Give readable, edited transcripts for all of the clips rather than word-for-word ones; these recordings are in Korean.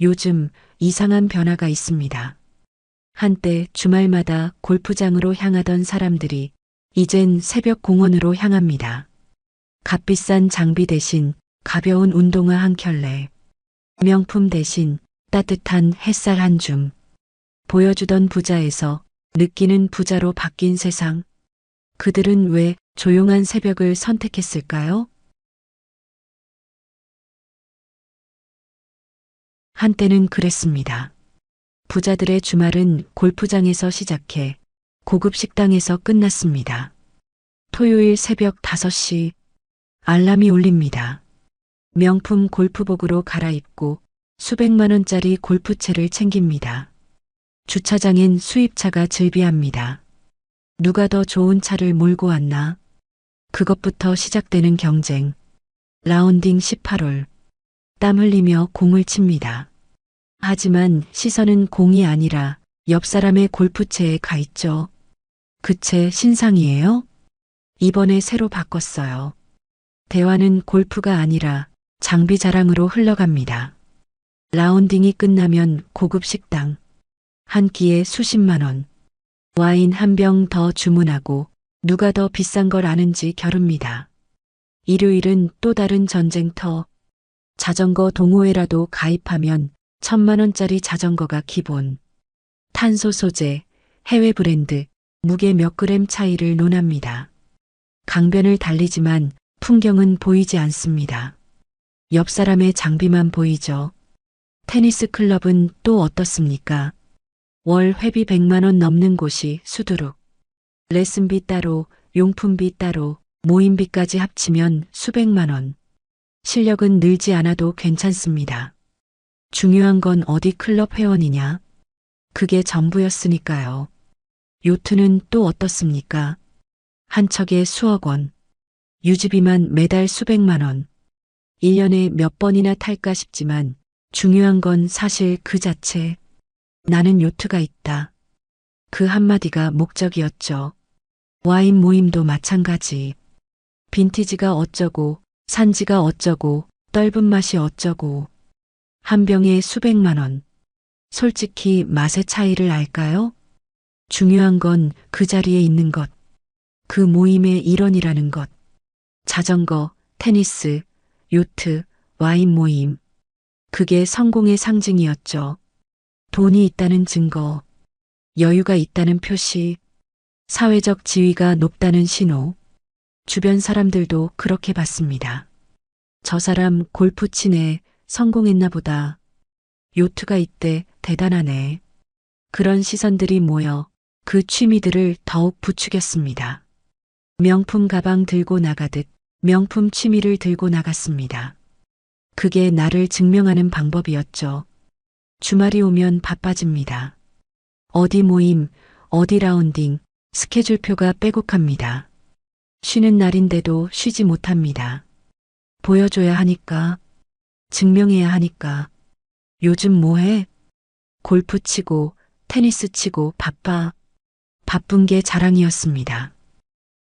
요즘 이상한 변화가 있습니다. 한때 주말마다 골프장으로 향하던 사람들이 이젠 새벽 공원으로 향합니다. 값비싼 장비 대신 가벼운 운동화 한 켤레, 명품 대신 따뜻한 햇살 한 줌, 보여주던 부자에서 느끼는 부자로 바뀐 세상. 그들은 왜 조용한 새벽을 선택했을까요? 한때는 그랬습니다. 부자들의 주말은 골프장에서 시작해 고급 식당에서 끝났습니다. 토요일 새벽 5시 알람이 울립니다. 명품 골프복으로 갈아입고 수백만 원짜리 골프채를 챙깁니다. 주차장엔 수입차가 즐비합니다. 누가 더 좋은 차를 몰고 왔나? 그것부터 시작되는 경쟁. 라운딩 18홀. 땀 흘리며 공을 칩니다. 하지만 시선은 공이 아니라 옆 사람의 골프채에 가 있죠. 그 채 신상이에요? 이번에 새로 바꿨어요. 대화는 골프가 아니라 장비 자랑으로 흘러갑니다. 라운딩이 끝나면 고급 식당. 한 끼에 수십만 원. 와인 한 병 더 주문하고 누가 더 비싼 걸 아는지 겨룹니다. 일요일은 또 다른 전쟁터. 자전거 동호회라도 가입하면 1,000만 원짜리 자전거가 기본. 탄소 소재, 해외 브랜드, 무게 몇 그램 차이를 논합니다. 강변을 달리지만 풍경은 보이지 않습니다. 옆 사람의 장비만 보이죠. 테니스 클럽은 또 어떻습니까? 월 회비 100만 원 넘는 곳이 수두룩. 레슨비 따로, 용품비 따로, 모임비까지 합치면 수백만 원. 실력은 늘지 않아도 괜찮습니다. 중요한 건 어디 클럽 회원이냐? 그게 전부였으니까요. 요트는 또 어떻습니까? 한 척에 수억 원. 유지비만 매달 수백만 원. 1년에 몇 번이나 탈까 싶지만 중요한 건 사실 그 자체. 나는 요트가 있다. 그 한마디가 목적이었죠. 와인 모임도 마찬가지. 빈티지가 어쩌고, 산지가 어쩌고, 떫은 맛이 어쩌고. 한 병에 수백만 원. 솔직히 맛의 차이를 알까요? 중요한 건 그 자리에 있는 것. 그 모임의 일원이라는 것. 자전거, 테니스, 요트, 와인 모임. 그게 성공의 상징이었죠. 돈이 있다는 증거. 여유가 있다는 표시. 사회적 지위가 높다는 신호. 주변 사람들도 그렇게 봤습니다. 저 사람 골프 치네, 성공했나 보다. 요트가 있대, 대단하네. 그런 시선들이 모여 그 취미들을 더욱 부추겼습니다. 명품 가방 들고 나가듯 명품 취미를 들고 나갔습니다. 그게 나를 증명하는 방법이었죠. 주말이 오면 바빠집니다. 어디 모임, 어디 라운딩, 스케줄표가 빼곡합니다. 쉬는 날인데도 쉬지 못합니다. 보여줘야 하니까, 증명해야 하니까. 요즘 뭐해? 골프 치고, 테니스 치고 바빠. 바쁜 게 자랑이었습니다.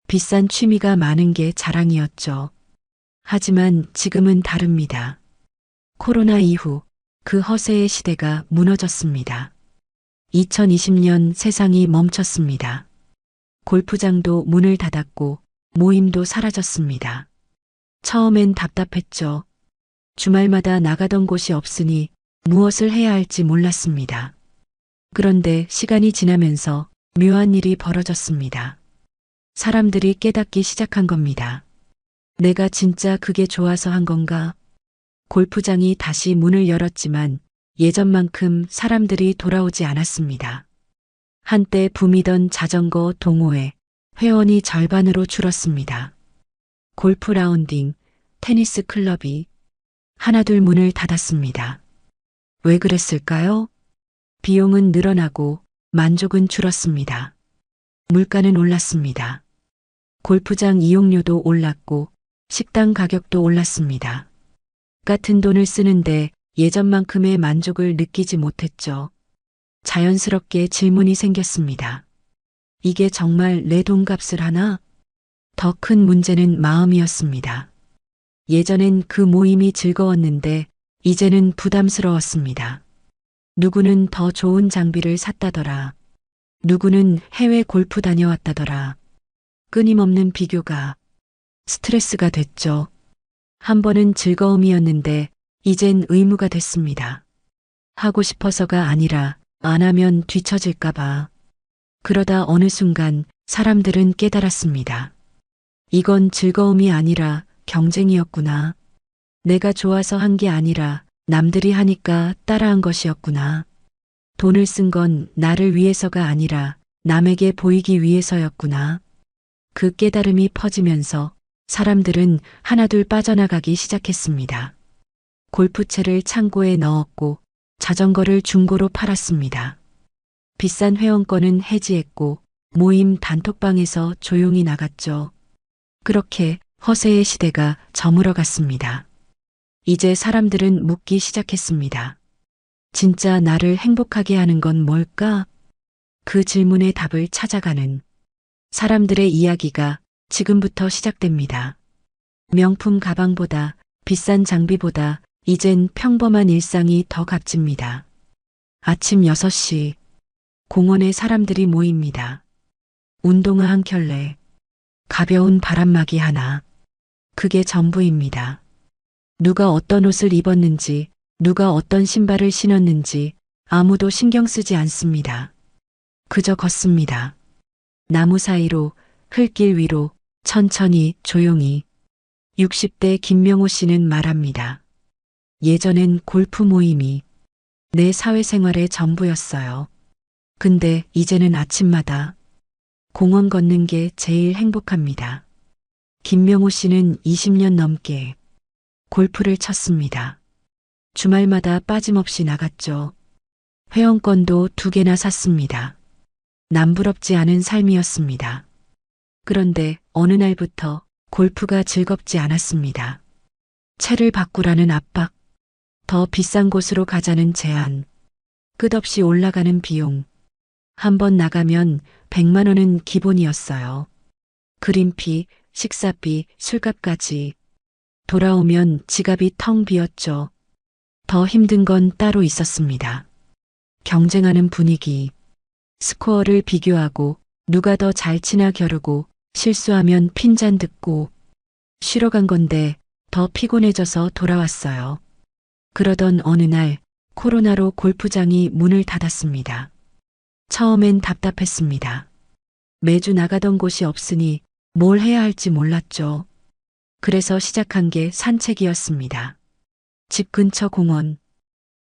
비싼 취미가 많은 게 자랑이었죠. 하지만 지금은 다릅니다. 코로나 이후 그 허세의 시대가 무너졌습니다. 2020년 세상이 멈췄습니다. 골프장도 문을 닫았고 모임도 사라졌습니다. 처음엔 답답했죠. 주말마다 나가던 곳이 없으니 무엇을 해야 할지 몰랐습니다. 그런데 시간이 지나면서 묘한 일이 벌어졌습니다. 사람들이 깨닫기 시작한 겁니다. 내가 진짜 그게 좋아서 한 건가? 골프장이 다시 문을 열었지만 예전만큼 사람들이 돌아오지 않았습니다. 한때 붐이던 자전거 동호회, 회원이 절반으로 줄었습니다. 골프 라운딩, 테니스 클럽이 하나둘 문을 닫았습니다. 왜 그랬을까요? 비용은 늘어나고 만족은 줄었습니다. 물가는 올랐습니다. 골프장 이용료도 올랐고 식당 가격도 올랐습니다. 같은 돈을 쓰는데 예전만큼의 만족을 느끼지 못했죠. 자연스럽게 질문이 생겼습니다. 이게 정말 내 돈값을 하나? 더 큰 문제는 마음이었습니다. 예전엔 그 모임이 즐거웠는데 이제는 부담스러웠습니다. 누구는 더 좋은 장비를 샀다더라. 누구는 해외 골프 다녀왔다더라. 끊임없는 비교가 스트레스가 됐죠. 한 번은 즐거움이었는데 이젠 의무가 됐습니다. 하고 싶어서가 아니라 안 하면 뒤처질까봐. 그러다 어느 순간 사람들은 깨달았습니다. 이건 즐거움이 아니라 경쟁이었구나. 내가 좋아서 한 게 아니라 남들이 하니까 따라한 것이었구나. 돈을 쓴 건 나를 위해서가 아니라 남에게 보이기 위해서였구나. 그 깨달음이 퍼지면서 사람들은 하나둘 빠져나가기 시작했습니다. 골프채를 창고에 넣었고 자전거를 중고로 팔았습니다. 비싼 회원권은 해지했고 모임 단톡방에서 조용히 나갔죠. 그렇게 허세의 시대가 저물어 갔습니다. 이제 사람들은 묻기 시작했습니다. 진짜 나를 행복하게 하는 건 뭘까? 그 질문의 답을 찾아가는 사람들의 이야기가 지금부터 시작됩니다. 명품 가방보다 비싼 장비보다 이젠 평범한 일상이 더 값집니다. 아침 6시 공원에 사람들이 모입니다. 운동화 한 켤레, 가벼운 바람막이 하나, 그게 전부입니다. 누가 어떤 옷을 입었는지, 누가 어떤 신발을 신었는지 아무도 신경 쓰지 않습니다. 그저 걷습니다. 나무 사이로, 흙길 위로, 천천히, 조용히. 60대 김명호 씨는 말합니다. 예전엔 골프 모임이 내 사회생활의 전부였어요. 근데 이제는 아침마다 공원 걷는 게 제일 행복합니다. 김명호 씨는 20년 넘게 골프를 쳤습니다. 주말마다 빠짐없이 나갔죠. 회원권도 2개나 샀습니다. 남부럽지 않은 삶이었습니다. 그런데 어느 날부터 골프가 즐겁지 않았습니다. 채를 바꾸라는 압박, 더 비싼 곳으로 가자는 제안, 끝없이 올라가는 비용. 한 번 나가면 100만 원은 기본이었어요. 그린피, 식사비, 술값까지. 돌아오면 지갑이 텅 비었죠. 더 힘든 건 따로 있었습니다. 경쟁하는 분위기, 스코어를 비교하고 누가 더 잘 치나 겨루고 실수하면 핀잔 듣고 쉬러 간 건데 더 피곤해져서 돌아왔어요. 그러던 어느 날 코로나로 골프장이 문을 닫았습니다. 처음엔 답답했습니다. 매주 나가던 곳이 없으니 뭘 해야 할지 몰랐죠. 그래서 시작한 게 산책이었습니다. 집 근처 공원.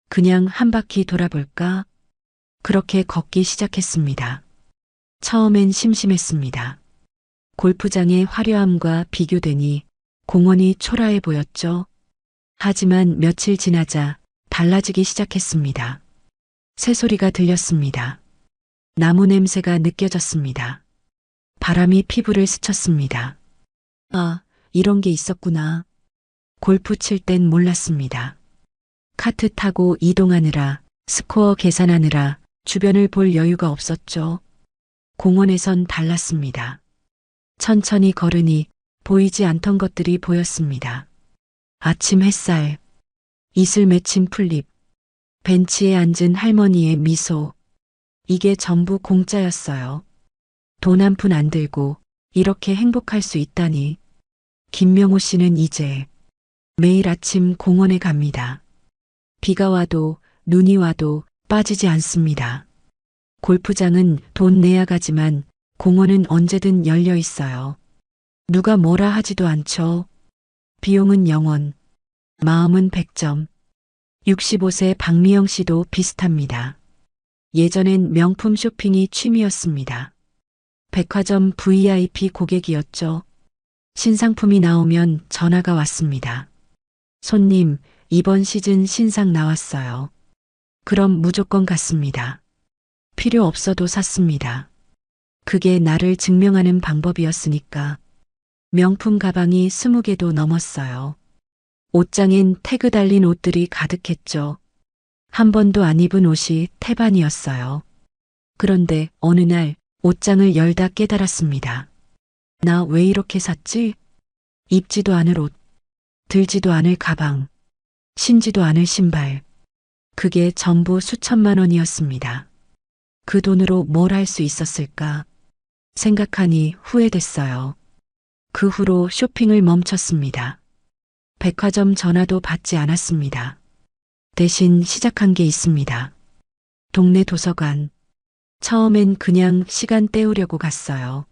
그냥 한 바퀴 돌아볼까? 그렇게 걷기 시작했습니다. 처음엔 심심했습니다. 골프장의 화려함과 비교되니 공원이 초라해 보였죠. 하지만 며칠 지나자 달라지기 시작했습니다. 새소리가 들렸습니다. 나무 냄새가 느껴졌습니다. 바람이 피부를 스쳤습니다. 아, 이런 게 있었구나. 골프 칠 땐 몰랐습니다. 카트 타고 이동하느라, 스코어 계산하느라 주변을 볼 여유가 없었죠. 공원에선 달랐습니다. 천천히 걸으니 보이지 않던 것들이 보였습니다. 아침 햇살, 이슬 맺힌 풀잎, 벤치에 앉은 할머니의 미소. 이게 전부 공짜였어요. 돈 한 푼 안 들고 이렇게 행복할 수 있다니. 김명호 씨는 이제 매일 아침 공원에 갑니다. 비가 와도 눈이 와도 빠지지 않습니다. 골프장은 돈 내야 가지만 공원은 언제든 열려 있어요. 누가 뭐라 하지도 않죠. 비용은 0원, 마음은 100점. 65세 박미영 씨도 비슷합니다. 예전엔 명품 쇼핑이 취미였습니다. 백화점 VIP 고객이었죠. 신상품이 나오면 전화가 왔습니다. 손님, 이번 시즌 신상 나왔어요. 그럼 무조건 갔습니다. 필요 없어도 샀습니다. 그게 나를 증명하는 방법이었으니까. 명품 가방이 20개도 넘었어요. 옷장엔 태그 달린 옷들이 가득했죠. 한 번도 안 입은 옷이 태반이었어요. 그런데 어느 날 옷장을 열다 깨달았습니다. 나 왜 이렇게 샀지? 입지도 않을 옷, 들지도 않을 가방. 신지도 않을 신발. 그게 전부 수천만 원이었습니다. 그 돈으로 뭘 할 수 있었을까 생각하니 후회됐어요. 그 후로 쇼핑을 멈췄습니다. 백화점 전화도 받지 않았습니다. 대신 시작한 게 있습니다. 동네 도서관. 처음엔 그냥 시간 때우려고 갔어요.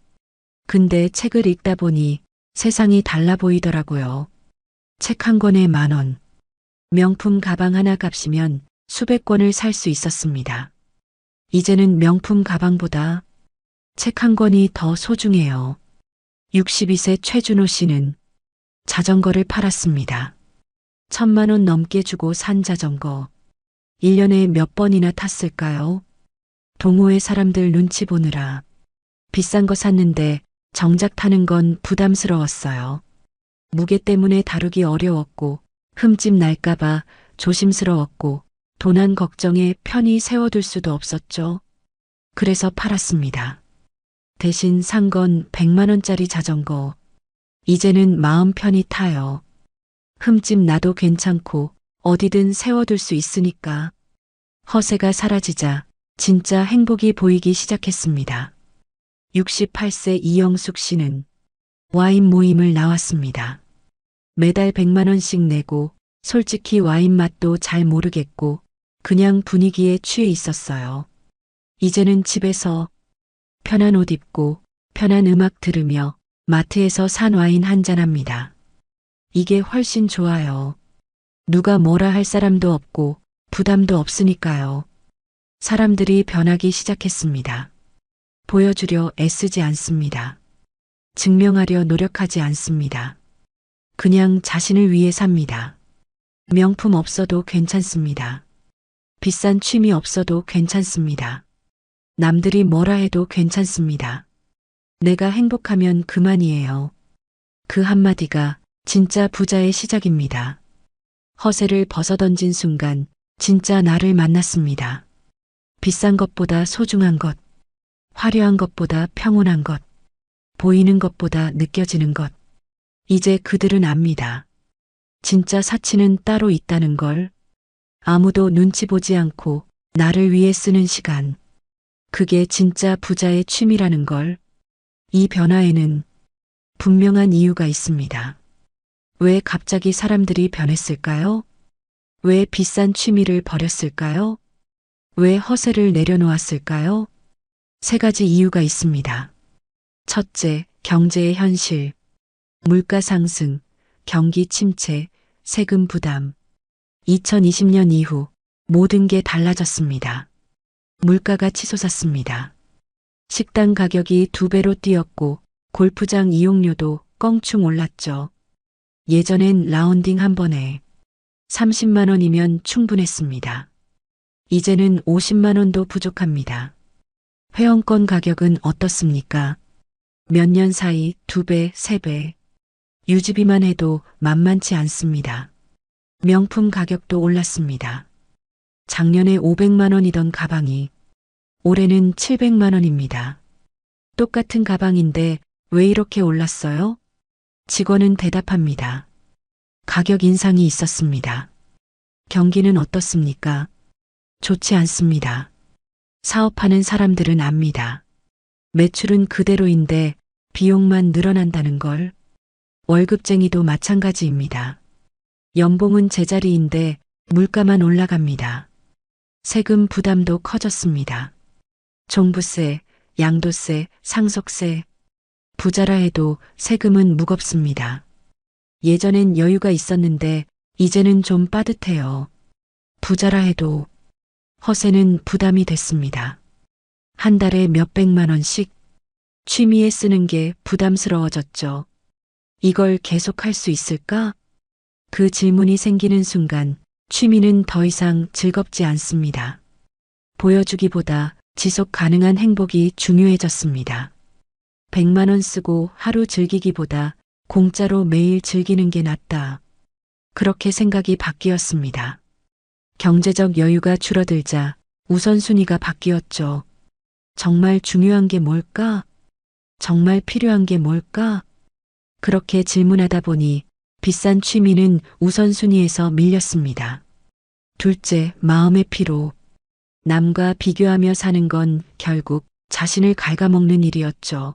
근데 책을 읽다 보니 세상이 달라 보이더라고요. 책 한 권에 10,000원. 명품 가방 하나 값이면 수백 권을 살 수 있었습니다. 이제는 명품 가방보다 책 한 권이 더 소중해요. 62세 최준호 씨는 자전거를 팔았습니다. 1,000만 원 넘게 주고 산 자전거. 1년에 몇 번이나 탔을까요? 동호회 사람들 눈치 보느라 비싼 거 샀는데 정작 타는 건 부담스러웠어요. 무게 때문에 다루기 어려웠고 흠집 날까봐 조심스러웠고 도난 걱정에 편히 세워둘 수도 없었죠. 그래서 팔았습니다. 대신 산 건 100만 원짜리 자전거. 이제는 마음 편히 타요. 흠집 나도 괜찮고 어디든 세워둘 수 있으니까. 허세가 사라지자 진짜 행복이 보이기 시작했습니다. 68세 이영숙 씨는 와인 모임을 나왔습니다. 매달 100만 원씩 내고 솔직히 와인 맛도 잘 모르겠고 그냥 분위기에 취해 있었어요. 이제는 집에서 편한 옷 입고 편한 음악 들으며 마트에서 산 와인 한잔 합니다. 이게 훨씬 좋아요. 누가 뭐라 할 사람도 없고 부담도 없으니까요. 사람들이 변하기 시작했습니다. 보여주려 애쓰지 않습니다. 증명하려 노력하지 않습니다. 그냥 자신을 위해 삽니다. 명품 없어도 괜찮습니다. 비싼 취미 없어도 괜찮습니다. 남들이 뭐라 해도 괜찮습니다. 내가 행복하면 그만이에요. 그 한마디가 진짜 부자의 시작입니다. 허세를 벗어던진 순간 진짜 나를 만났습니다. 비싼 것보다 소중한 것, 화려한 것보다 평온한 것, 보이는 것보다 느껴지는 것. 이제 그들은 압니다. 진짜 사치는 따로 있다는 걸. 아무도 눈치 보지 않고 나를 위해 쓰는 시간. 그게 진짜 부자의 취미라는 걸. 이 변화에는 분명한 이유가 있습니다. 왜 갑자기 사람들이 변했을까요? 왜 비싼 취미를 버렸을까요? 왜 허세를 내려놓았을까요? 3가지 이유가 있습니다. 첫째, 경제의 현실. 물가 상승, 경기 침체, 세금 부담. 2020년 이후 모든 게 달라졌습니다. 물가가 치솟았습니다. 식당 가격이 2배로 뛰었고 골프장 이용료도 껑충 올랐죠. 예전엔 라운딩 한 번에 30만 원이면 충분했습니다. 이제는 50만 원도 부족합니다. 회원권 가격은 어떻습니까? 몇 년 사이 2배, 3배. 유지비만 해도 만만치 않습니다. 명품 가격도 올랐습니다. 작년에 500만 원이던 가방이 올해는 700만 원입니다. 똑같은 가방인데 왜 이렇게 올랐어요? 직원은 대답합니다. 가격 인상이 있었습니다. 경기는 어떻습니까? 좋지 않습니다. 사업하는 사람들은 압니다. 매출은 그대로인데 비용만 늘어난다는 걸. 월급쟁이도 마찬가지입니다. 연봉은 제자리인데 물가만 올라갑니다. 세금 부담도 커졌습니다. 종부세, 양도세, 상속세. 부자라 해도 세금은 무겁습니다. 예전엔 여유가 있었는데 이제는 좀 빠듯해요. 부자라 해도 허세는 부담이 됐습니다. 한 달에 몇백만 원씩 취미에 쓰는 게 부담스러워졌죠. 이걸 계속할 수 있을까? 그 질문이 생기는 순간 취미는 더 이상 즐겁지 않습니다. 보여주기보다 지속 가능한 행복이 중요해졌습니다. 100만 원 쓰고 하루 즐기기보다 공짜로 매일 즐기는 게 낫다. 그렇게 생각이 바뀌었습니다. 경제적 여유가 줄어들자 우선순위가 바뀌었죠. 정말 중요한 게 뭘까? 정말 필요한 게 뭘까? 그렇게 질문하다 보니 비싼 취미는 우선순위에서 밀렸습니다. 둘째, 마음의 피로. 남과 비교하며 사는 건 결국 자신을 갉아먹는 일이었죠.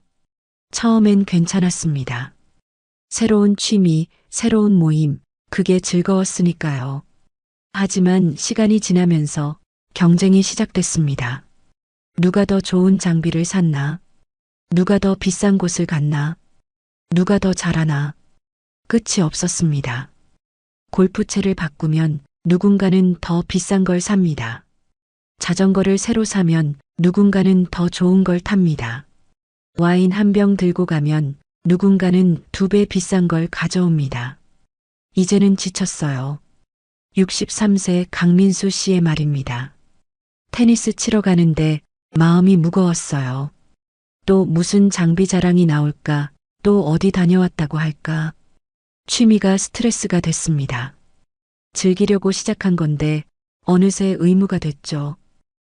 처음엔 괜찮았습니다. 새로운 취미, 새로운 모임, 그게 즐거웠으니까요. 하지만 시간이 지나면서 경쟁이 시작됐습니다. 누가 더 좋은 장비를 샀나? 누가 더 비싼 곳을 갔나? 누가 더 잘하나? 끝이 없었습니다. 골프채를 바꾸면 누군가는 더 비싼 걸 삽니다. 자전거를 새로 사면 누군가는 더 좋은 걸 탑니다. 와인 한 병 들고 가면 누군가는 2배 비싼 걸 가져옵니다. 이제는 지쳤어요. 63세 강민수 씨의 말입니다. 테니스 치러 가는데 마음이 무거웠어요. 또 무슨 장비 자랑이 나올까? 또 어디 다녀왔다고 할까? 취미가 스트레스가 됐습니다. 즐기려고 시작한 건데 어느새 의무가 됐죠.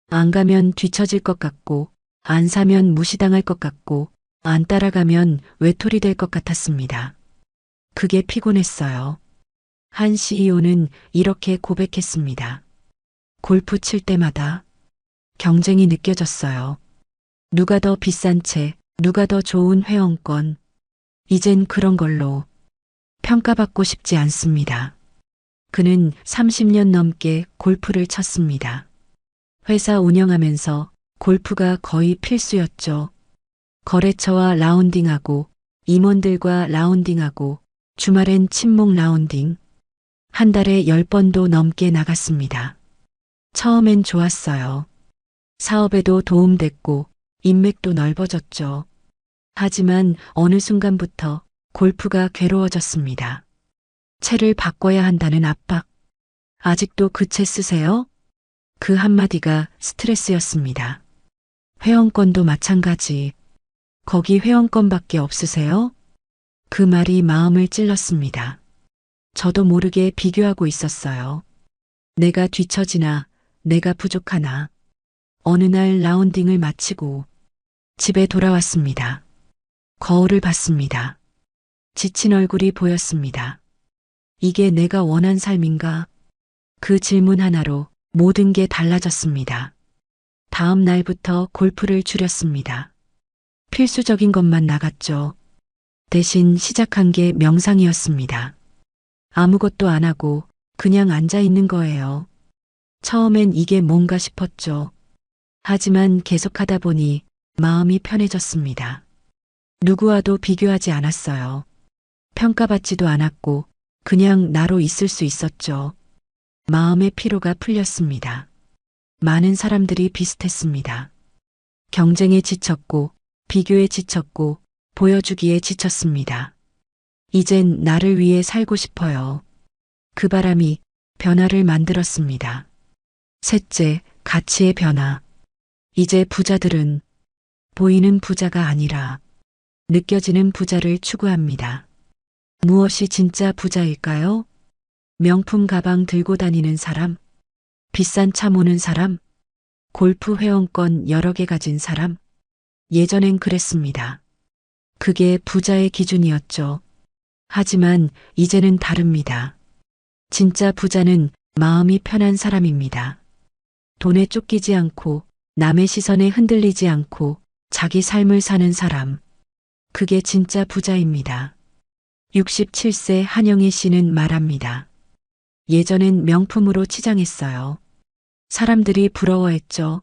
안 가면 뒤처질 것 같고, 안 사면 무시당할 것 같고, 안 따라가면 외톨이 될 것 같았습니다. 그게 피곤했어요. 한 CEO는 이렇게 고백했습니다. 골프 칠 때마다 경쟁이 느껴졌어요. 누가 더 비싼 채, 누가 더 좋은 회원권. 이젠 그런 걸로 평가받고 싶지 않습니다. 그는 30년 넘게 골프를 쳤습니다. 회사 운영하면서 골프가 거의 필수였죠. 거래처와 라운딩하고 임원들과 라운딩하고 주말엔 친목 라운딩. 한 달에 10번도 넘게 나갔습니다. 처음엔 좋았어요. 사업에도 도움됐고 인맥도 넓어졌죠. 하지만 어느 순간부터 골프가 괴로워졌습니다. 채를 바꿔야 한다는 압박. 아직도 그 채 쓰세요? 그 한마디가 스트레스였습니다. 회원권도 마찬가지. 거기 회원권밖에 없으세요? 그 말이 마음을 찔렀습니다. 저도 모르게 비교하고 있었어요. 내가 뒤처지나, 내가 부족하나. 어느 날 라운딩을 마치고 집에 돌아왔습니다. 거울을 봤습니다. 지친 얼굴이 보였습니다. 이게 내가 원한 삶인가? 그 질문 하나로 모든 게 달라졌습니다. 다음 날부터 골프를 줄였습니다. 필수적인 것만 나갔죠. 대신 시작한 게 명상이었습니다. 아무것도 안 하고 그냥 앉아 있는 거예요. 처음엔 이게 뭔가 싶었죠. 하지만 계속하다 보니 마음이 편해졌습니다. 누구와도 비교하지 않았어요. 평가받지도 않았고 그냥 나로 있을 수 있었죠. 마음의 피로가 풀렸습니다. 많은 사람들이 비슷했습니다. 경쟁에 지쳤고 비교에 지쳤고 보여주기에 지쳤습니다. 이젠 나를 위해 살고 싶어요. 그 바람이 변화를 만들었습니다. 셋째, 가치의 변화. 이제 부자들은 보이는 부자가 아니라 느껴지는 부자를 추구합니다. 무엇이 진짜 부자일까요? 명품 가방 들고 다니는 사람? 비싼 차 모는 사람? 골프 회원권 여러 개 가진 사람? 예전엔 그랬습니다. 그게 부자의 기준이었죠. 하지만 이제는 다릅니다. 진짜 부자는 마음이 편한 사람입니다. 돈에 쫓기지 않고 남의 시선에 흔들리지 않고 자기 삶을 사는 사람. 그게 진짜 부자입니다. 67세 한영애 씨는 말합니다. 예전엔 명품으로 치장했어요. 사람들이 부러워했죠.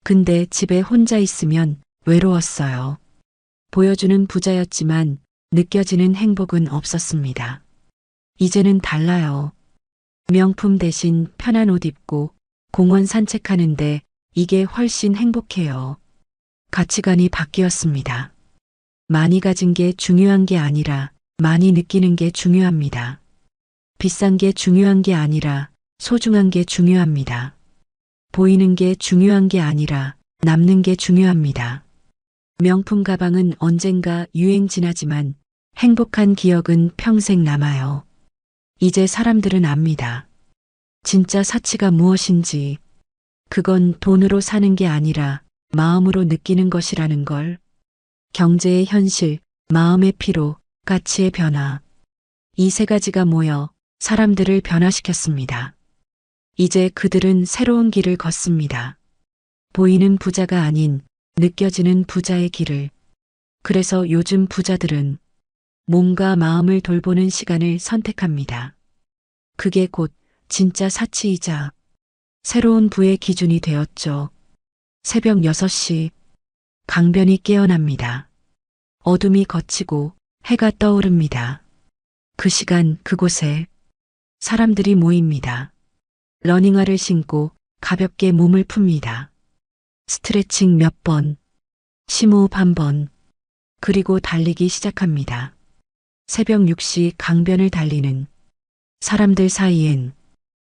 근데 집에 혼자 있으면 외로웠어요. 보여주는 부자였지만 느껴지는 행복은 없었습니다. 이제는 달라요. 명품 대신 편한 옷 입고 공원 산책하는데 이게 훨씬 행복해요. 가치관이 바뀌었습니다. 많이 가진 게 중요한 게 아니라 많이 느끼는 게 중요합니다. 비싼 게 중요한 게 아니라 소중한 게 중요합니다. 보이는 게 중요한 게 아니라 남는 게 중요합니다. 명품 가방은 언젠가 유행 지나지만 행복한 기억은 평생 남아요. 이제 사람들은 압니다. 진짜 사치가 무엇인지. 그건 돈으로 사는 게 아니라 마음으로 느끼는 것이라는 걸. 경제의 현실, 마음의 피로, 가치의 변화. 이 세 가지가 모여 사람들을 변화시켰습니다. 이제 그들은 새로운 길을 걷습니다. 보이는 부자가 아닌 느껴지는 부자의 길을. 그래서 요즘 부자들은 몸과 마음을 돌보는 시간을 선택합니다. 그게 곧 진짜 사치이자 새로운 부의 기준이 되었죠. 새벽 6시 강변이 깨어납니다. 어둠이 걷히고 해가 떠오릅니다. 그 시간 그곳에 사람들이 모입니다. 러닝화를 신고 가볍게 몸을 풉니다. 스트레칭 몇 번, 심호흡 한 번, 그리고 달리기 시작합니다. 새벽 6시 강변을 달리는 사람들 사이엔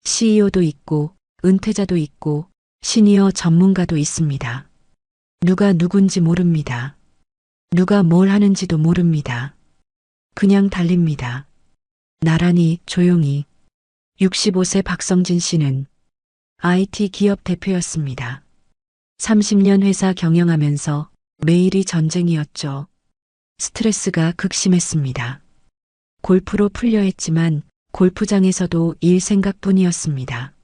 CEO도 있고 은퇴자도 있고 시니어 전문가도 있습니다. 누가 누군지 모릅니다. 누가 뭘 하는지도 모릅니다. 그냥 달립니다. 나란히 조용히. 65세 박성진 씨는 IT 기업 대표였습니다. 30년 회사 경영하면서 매일이 전쟁이었죠. 스트레스가 극심했습니다. 골프로 풀려 했지만 골프장에서도 일 생각뿐이었습니다.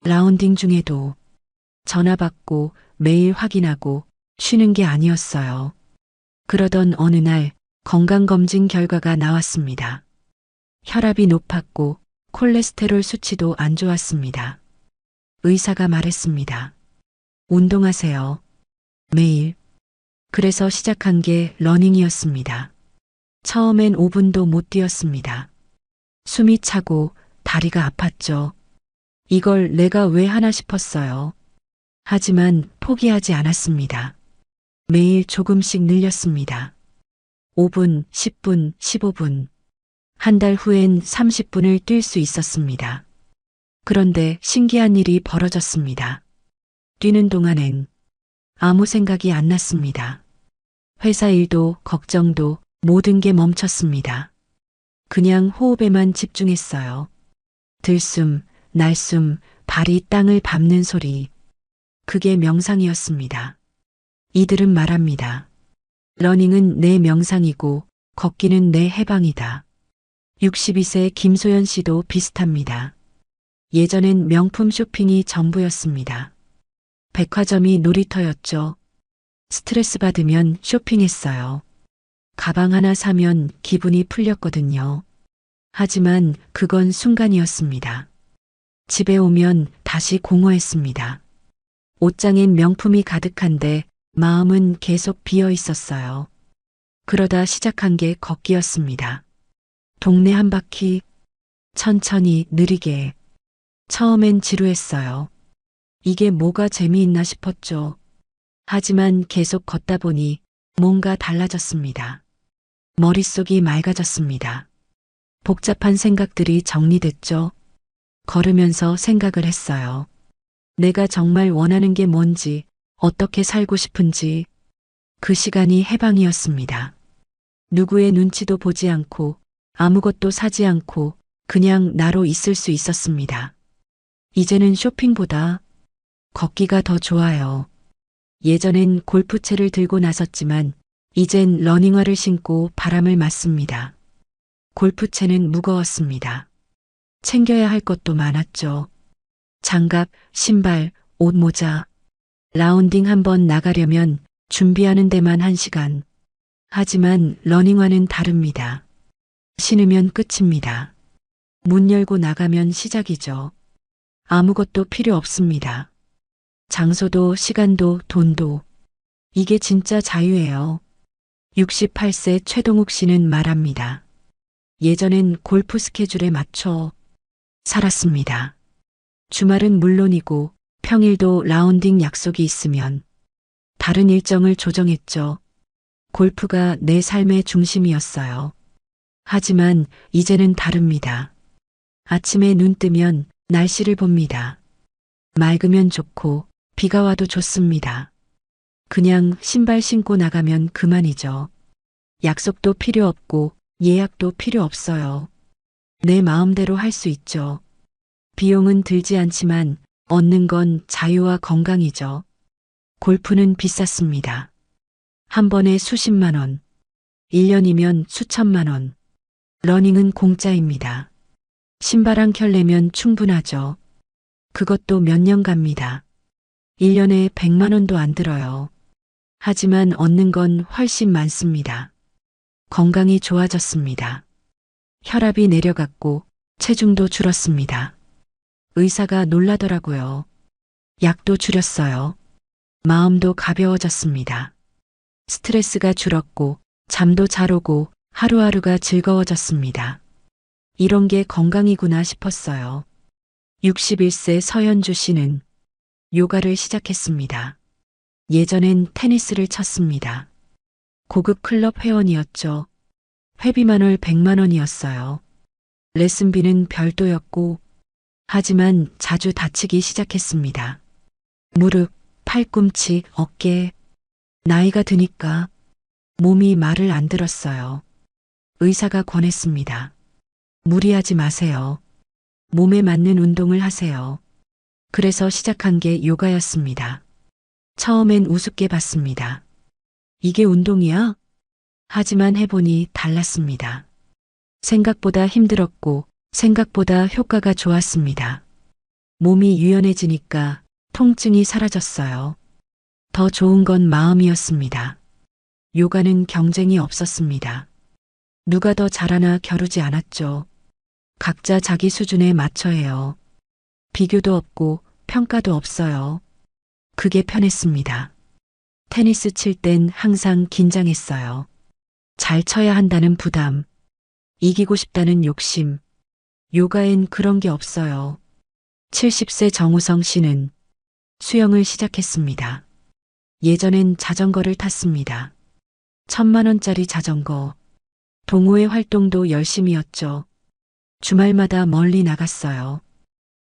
라운딩 중에도 전화 받고 매일 확인하고 쉬는 게 아니었어요. 그러던 어느 날 건강검진 결과가 나왔습니다. 혈압이 높았고 콜레스테롤 수치도 안 좋았습니다. 의사가 말했습니다. 운동하세요. 매일. 그래서 시작한 게 러닝이었습니다. 처음엔 5분도 못 뛰었습니다. 숨이 차고 다리가 아팠죠. 이걸 내가 왜 하나 싶었어요. 하지만 포기하지 않았습니다. 매일 조금씩 늘렸습니다. 5분, 10분, 15분. 한 달 후엔 30분을 뛸 수 있었습니다. 그런데 신기한 일이 벌어졌습니다. 뛰는 동안엔 아무 생각이 안 났습니다. 회사 일도 걱정도 모든 게 멈췄습니다. 그냥 호흡에만 집중했어요. 들숨, 날숨, 발이 땅을 밟는 소리. 그게 명상이었습니다. 이들은 말합니다. 러닝은 내 명상이고 걷기는 내 해방이다. 62세 김소연 씨도 비슷합니다. 예전엔 명품 쇼핑이 전부였습니다. 백화점이 놀이터였죠. 스트레스 받으면 쇼핑했어요. 가방 하나 사면 기분이 풀렸거든요. 하지만 그건 순간이었습니다. 집에 오면 다시 공허했습니다. 옷장엔 명품이 가득한데 마음은 계속 비어 있었어요. 그러다 시작한 게 걷기였습니다. 동네 한 바퀴, 천천히 느리게. 처음엔 지루했어요. 이게 뭐가 재미있나 싶었죠. 하지만 계속 걷다 보니 뭔가 달라졌습니다. 머릿속이 맑아졌습니다. 복잡한 생각들이 정리됐죠. 걸으면서 생각을 했어요. 내가 정말 원하는 게 뭔지, 어떻게 살고 싶은지. 그 시간이 해방이었습니다. 누구의 눈치도 보지 않고 아무것도 사지 않고 그냥 나로 있을 수 있었습니다. 이제는 쇼핑보다 걷기가 더 좋아요. 예전엔 골프채를 들고 나섰지만 이젠 러닝화를 신고 바람을 맞습니다. 골프채는 무거웠습니다. 챙겨야 할 것도 많았죠. 장갑, 신발, 옷, 모자. 라운딩 한번 나가려면 준비하는 데만 1시간. 하지만 러닝화는 다릅니다. 신으면 끝입니다. 문 열고 나가면 시작이죠. 아무것도 필요 없습니다. 장소도 시간도 돈도. 이게 진짜 자유예요. 68세 최동욱 씨는 말합니다. 예전엔 골프 스케줄에 맞춰 살았습니다. 주말은 물론이고 평일도 라운딩 약속이 있으면 다른 일정을 조정했죠. 골프가 내 삶의 중심이었어요. 하지만 이제는 다릅니다. 아침에 눈 뜨면 날씨를 봅니다. 맑으면 좋고 비가 와도 좋습니다. 그냥 신발 신고 나가면 그만이죠. 약속도 필요 없고 예약도 필요 없어요. 내 마음대로 할 수 있죠. 비용은 들지 않지만 얻는 건 자유와 건강이죠. 골프는 비쌌습니다. 한 번에 수십만 원, 1년이면 수천만 원. 러닝은 공짜입니다. 신발 한 켤레면 충분하죠. 그것도 몇 년 갑니다. 1년에 100만 원도 안 들어요. 하지만 얻는 건 훨씬 많습니다. 건강이 좋아졌습니다. 혈압이 내려갔고 체중도 줄었습니다. 의사가 놀라더라고요. 약도 줄였어요. 마음도 가벼워졌습니다. 스트레스가 줄었고 잠도 잘 오고 하루하루가 즐거워졌습니다. 이런 게 건강이구나 싶었어요. 61세 서연주 씨는 요가를 시작했습니다. 예전엔 테니스를 쳤습니다. 고급 클럽 회원이었죠. 회비만 월 100만 원이었어요. 레슨비는 별도였고, 하지만 자주 다치기 시작했습니다. 무릎, 팔꿈치, 어깨. 나이가 드니까 몸이 말을 안 들었어요. 의사가 권했습니다. 무리하지 마세요. 몸에 맞는 운동을 하세요. 그래서 시작한 게 요가였습니다. 처음엔 우습게 봤습니다. 이게 운동이야? 하지만 해보니 달랐습니다. 생각보다 힘들었고 생각보다 효과가 좋았습니다. 몸이 유연해지니까 통증이 사라졌어요. 더 좋은 건 마음이었습니다. 요가는 경쟁이 없었습니다. 누가 더 잘하나 겨루지 않았죠. 각자 자기 수준에 맞춰 해요. 비교도 없고 평가도 없어요. 그게 편했습니다. 테니스 칠 땐 항상 긴장했어요. 잘 쳐야 한다는 부담, 이기고 싶다는 욕심. 요가엔 그런 게 없어요. 70세 정우성 씨는 수영을 시작했습니다. 예전엔 자전거를 탔습니다. 1,000만 원짜리 자전거. 동호회 활동도 열심히 했죠. 주말마다 멀리 나갔어요.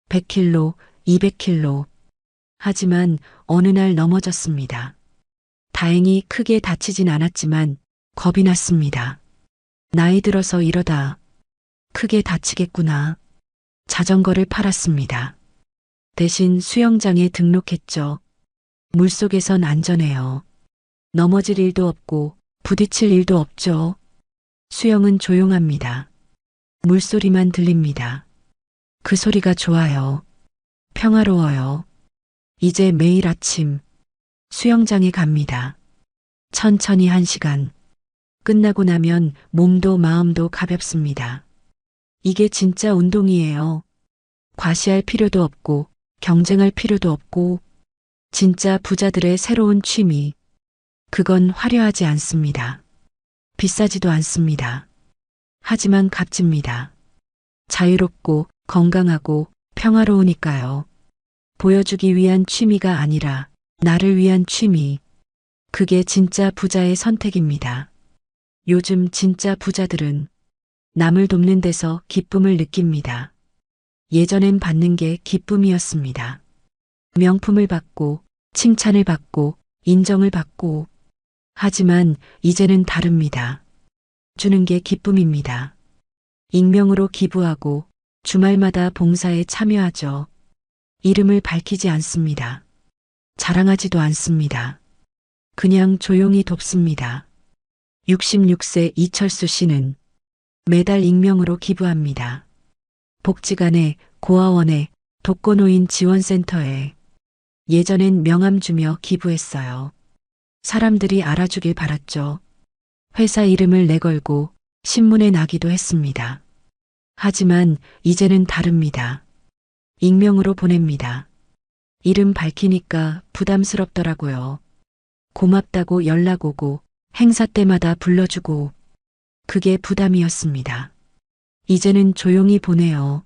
100km, 200km. 하지만 어느 날 넘어졌습니다. 다행히 크게 다치진 않았지만 겁이 났습니다. 나이 들어서 이러다 크게 다치겠구나. 자전거를 팔았습니다. 대신 수영장에 등록했죠. 물속에선 안전해요. 넘어질 일도 없고 부딪힐 일도 없죠. 수영은 조용합니다. 물소리만 들립니다. 그 소리가 좋아요. 평화로워요. 이제 매일 아침 수영장에 갑니다. 천천히 1시간. 끝나고 나면 몸도 마음도 가볍습니다. 이게 진짜 운동이에요. 과시할 필요도 없고 경쟁할 필요도 없고 진짜 부자들의 새로운 취미. 그건 화려하지 않습니다. 비싸지도 않습니다. 하지만 값집니다. 자유롭고 건강하고 평화로우니까요. 보여주기 위한 취미가 아니라 나를 위한 취미. 그게 진짜 부자의 선택입니다. 요즘 진짜 부자들은 남을 돕는 데서 기쁨을 느낍니다. 예전엔 받는 게 기쁨이었습니다. 명품을 받고 칭찬을 받고 인정을 받고. 하지만 이제는 다릅니다. 주는 게 기쁨입니다. 익명으로 기부하고 주말마다 봉사에 참여하죠. 이름을 밝히지 않습니다. 자랑하지도 않습니다. 그냥 조용히 돕습니다. 66세 이철수 씨는 매달 익명으로 기부합니다. 복지관에, 고아원에, 독거노인 지원센터에. 예전엔 명함 주며 기부했어요. 사람들이 알아주길 바랐죠. 회사 이름을 내걸고 신문에 나기도 했습니다. 하지만 이제는 다릅니다. 익명으로 보냅니다. 이름 밝히니까 부담스럽더라고요. 고맙다고 연락 오고 행사 때마다 불러주고. 그게 부담이었습니다. 이제는 조용히 보내요.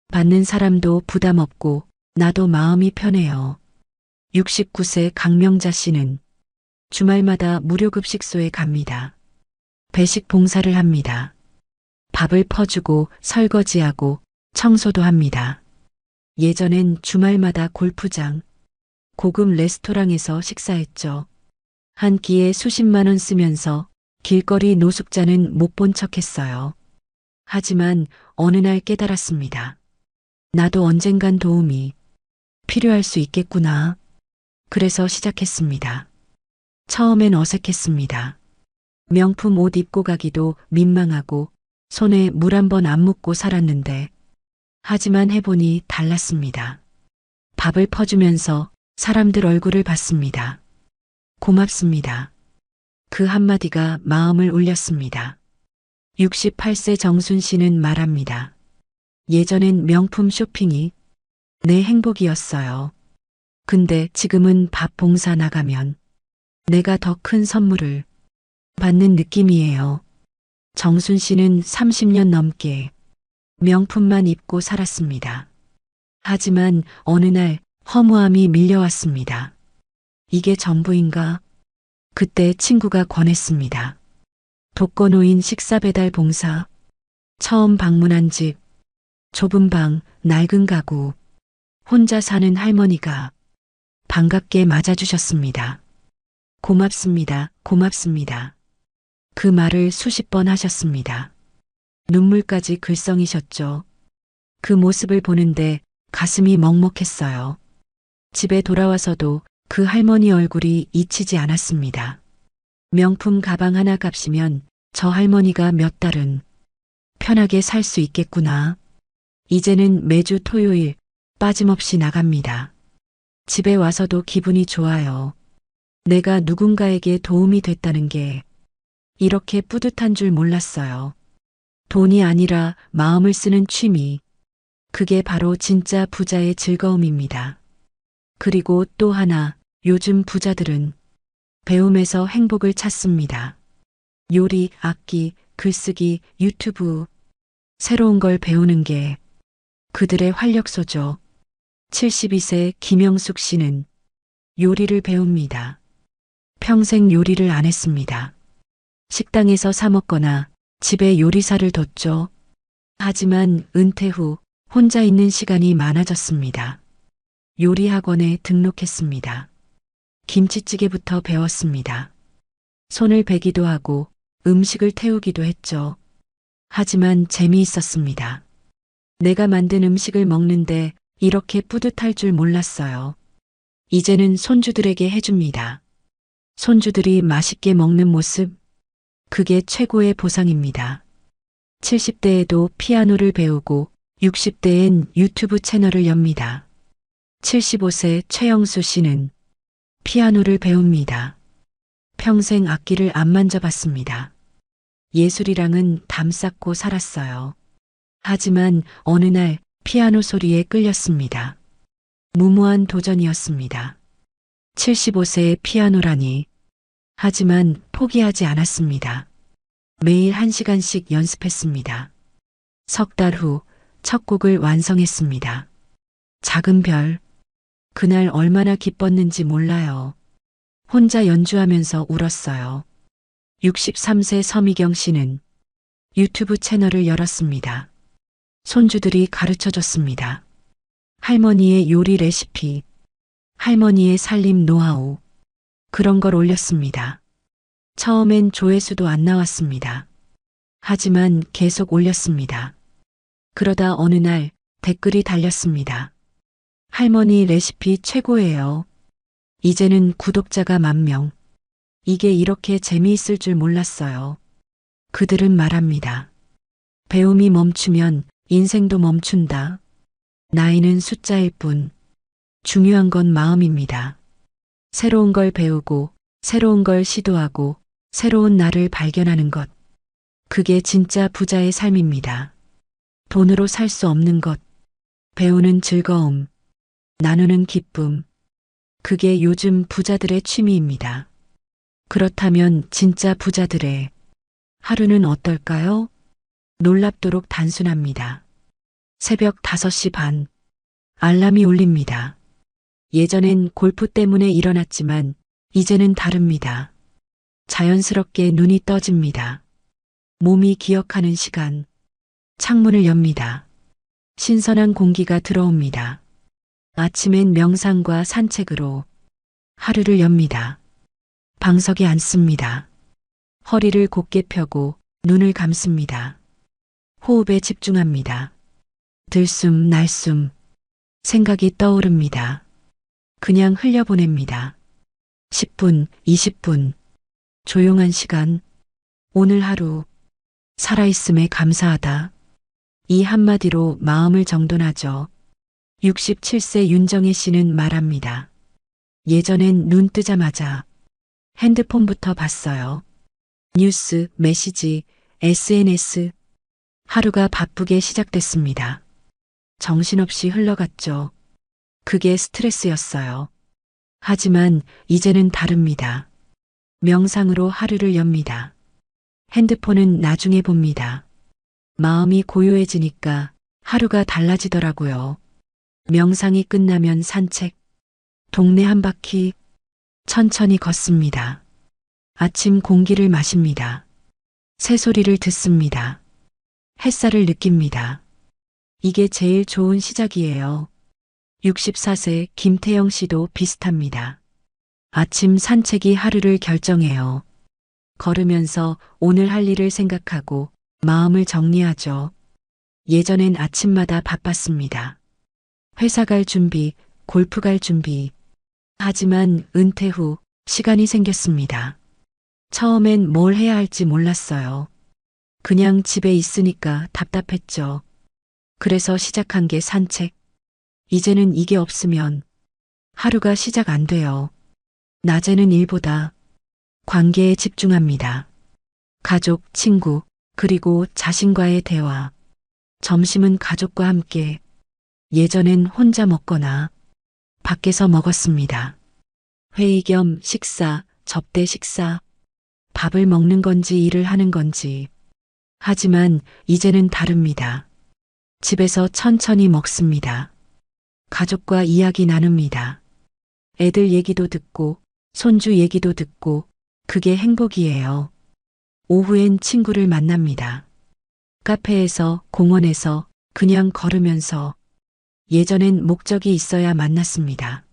받는 사람도 부담 없고 나도 마음이 편해요. 69세 강명자 씨는 주말마다 무료급식소에 갑니다. 배식 봉사를 합니다. 밥을 퍼주고 설거지하고 청소도 합니다. 예전엔 주말마다 골프장, 고급 레스토랑에서 식사했죠. 한 끼에 수십만 원 쓰면서 길거리 노숙자는 못 본 척했어요. 하지만 어느 날 깨달았습니다. 나도 언젠간 도움이 필요할 수 있겠구나. 그래서 시작했습니다. 처음엔 어색했습니다. 명품 옷 입고 가기도 민망하고 손에 물 한 번 안 묻고 살았는데, 하지만 해보니 달랐습니다. 밥을 퍼주면서 사람들 얼굴을 봤습니다. 고맙습니다. 그 한마디가 마음을 울렸습니다. 68세 정순 씨는 말합니다. 예전엔 명품 쇼핑이 내 행복이었어요. 근데 지금은 밥 봉사 나가면 내가 더 큰 선물을 받는 느낌이에요. 정순 씨는 30년 넘게 명품만 입고 살았습니다. 하지만 어느 날 허무함이 밀려왔습니다. 이게 전부인가? 그때 친구가 권했습니다. 독거노인 식사 배달 봉사, 처음 방문한 집, 좁은 방, 낡은 가구, 혼자 사는 할머니가 반갑게 맞아주셨습니다. 고맙습니다. 고맙습니다. 그 말을 수십 번 하셨습니다. 눈물까지 글썽이셨죠. 그 모습을 보는데 가슴이 먹먹했어요. 집에 돌아와서도 그 할머니 얼굴이 잊히지 않았습니다. 명품 가방 하나 값이면 저 할머니가 몇 달은 편하게 살 수 있겠구나. 이제는 매주 토요일 빠짐없이 나갑니다. 집에 와서도 기분이 좋아요. 내가 누군가에게 도움이 됐다는 게 이렇게 뿌듯한 줄 몰랐어요. 돈이 아니라 마음을 쓰는 취미. 그게 바로 진짜 부자의 즐거움입니다. 그리고 또 하나, 요즘 부자들은 배움에서 행복을 찾습니다. 요리, 악기, 글쓰기, 유튜브, 새로운 걸 배우는 게 그들의 활력소죠. 72세 김영숙 씨는 요리를 배웁니다. 평생 요리를 안 했습니다. 식당에서 사 먹거나 집에 요리사를 뒀죠. 하지만 은퇴 후 혼자 있는 시간이 많아졌습니다. 요리학원에 등록했습니다. 김치찌개부터 배웠습니다. 손을 베기도 하고 음식을 태우기도 했죠. 하지만 재미있었습니다. 내가 만든 음식을 먹는데 이렇게 뿌듯할 줄 몰랐어요. 이제는 손주들에게 해줍니다. 손주들이 맛있게 먹는 모습, 그게 최고의 보상입니다. 70대에도 피아노를 배우고 60대엔 유튜브 채널을 엽니다. 75세 최영수 씨는 피아노를 배웁니다. 평생 악기를 안 만져봤습니다. 예술이랑은 담 쌓고 살았어요. 하지만 어느 날 피아노 소리에 끌렸습니다. 무모한 도전이었습니다. 75세의 피아노라니. 하지만 포기하지 않았습니다. 매일 1시간씩 연습했습니다. 석 달 후 첫 곡을 완성했습니다. 작은 별. 그날 얼마나 기뻤는지 몰라요. 혼자 연주하면서 울었어요. 63세 서미경 씨는 유튜브 채널을 열었습니다. 손주들이 가르쳐 줬습니다. 할머니의 요리 레시피, 할머니의 살림 노하우, 그런 걸 올렸습니다. 처음엔 조회수도 안 나왔습니다. 하지만 계속 올렸습니다. 그러다 어느 날 댓글이 달렸습니다. 할머니 레시피 최고예요. 이제는 구독자가 10,000명. 이게 이렇게 재미있을 줄 몰랐어요. 그들은 말합니다. 배움이 멈추면 인생도 멈춘다. 나이는 숫자일 뿐. 중요한 건 마음입니다. 새로운 걸 배우고, 새로운 걸 시도하고, 새로운 나를 발견하는 것. 그게 진짜 부자의 삶입니다. 돈으로 살 수 없는 것. 배우는 즐거움. 나누는 기쁨. 그게 요즘 부자들의 취미입니다. 그렇다면 진짜 부자들의 하루는 어떨까요? 놀랍도록 단순합니다. 새벽 5시 반. 알람이 울립니다. 예전엔 골프 때문에 일어났지만 이제는 다릅니다. 자연스럽게 눈이 떠집니다. 몸이 기억하는 시간. 창문을 엽니다. 신선한 공기가 들어옵니다. 아침엔 명상과 산책으로 하루를 엽니다. 방석에 앉습니다. 허리를 곧게 펴고 눈을 감습니다. 호흡에 집중합니다. 들숨 날숨 생각이 떠오릅니다. 그냥 흘려보냅니다. 10분, 20분 조용한 시간. 오늘 하루 살아있음에 감사하다. 이 한마디로 마음을 정돈하죠. 67세 윤정혜 씨는 말합니다. 예전엔 눈 뜨자마자 핸드폰부터 봤어요. 뉴스, 메시지, SNS. 하루가 바쁘게 시작됐습니다. 정신없이 흘러갔죠. 그게 스트레스였어요. 하지만 이제는 다릅니다. 명상으로 하루를 엽니다. 핸드폰은 나중에 봅니다. 마음이 고요해지니까 하루가 달라지더라고요. 명상이 끝나면 산책, 동네 한 바퀴, 천천히 걷습니다. 아침 공기를 마십니다. 새소리를 듣습니다. 햇살을 느낍니다. 이게 제일 좋은 시작이에요. 64세 김태영 씨도 비슷합니다. 아침 산책이 하루를 결정해요. 걸으면서 오늘 할 일을 생각하고 마음을 정리하죠. 예전엔 아침마다 바빴습니다. 회사 갈 준비, 골프 갈 준비. 하지만 은퇴 후 시간이 생겼습니다. 처음엔 뭘 해야 할지 몰랐어요. 그냥 집에 있으니까 답답했죠. 그래서 시작한 게 산책. 이제는 이게 없으면 하루가 시작 안 돼요. 낮에는 일보다 관계에 집중합니다. 가족, 친구, 그리고 자신과의 대화. 점심은 가족과 함께. 예전엔 혼자 먹거나 밖에서 먹었습니다. 회의 겸 식사, 접대 식사. 밥을 먹는 건지 일을 하는 건지. 하지만 이제는 다릅니다. 집에서 천천히 먹습니다. 가족과 이야기 나눕니다. 애들 얘기도 듣고, 손주 얘기도 듣고, 그게 행복이에요. 오후엔 친구를 만납니다. 카페에서, 공원에서, 그냥 걸으면서. 예전엔 목적이 있어야 만났습니다.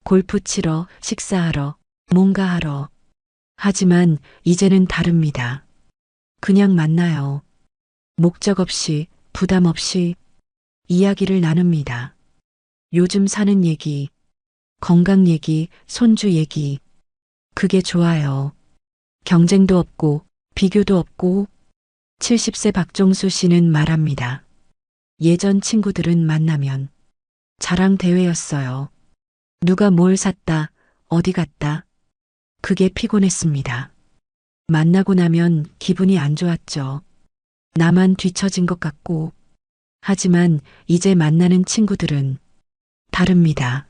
골프 치러, 식사하러, 뭔가 하러. 하지만 이제는 다릅니다. 그냥 만나요. 목적 없이, 부담 없이 이야기를 나눕니다. 요즘 사는 얘기, 건강 얘기, 손주 얘기. 그게 좋아요. 경쟁도 없고, 비교도 없고. 70세 박종수 씨는 말합니다. 예전 친구들은 만나면 자랑 대회였어요. 누가 뭘 샀다, 어디 갔다. 그게 피곤했습니다. 만나고 나면 기분이 안 좋았죠. 나만 뒤처진 것 같고. 하지만 이제 만나는 친구들은 다릅니다.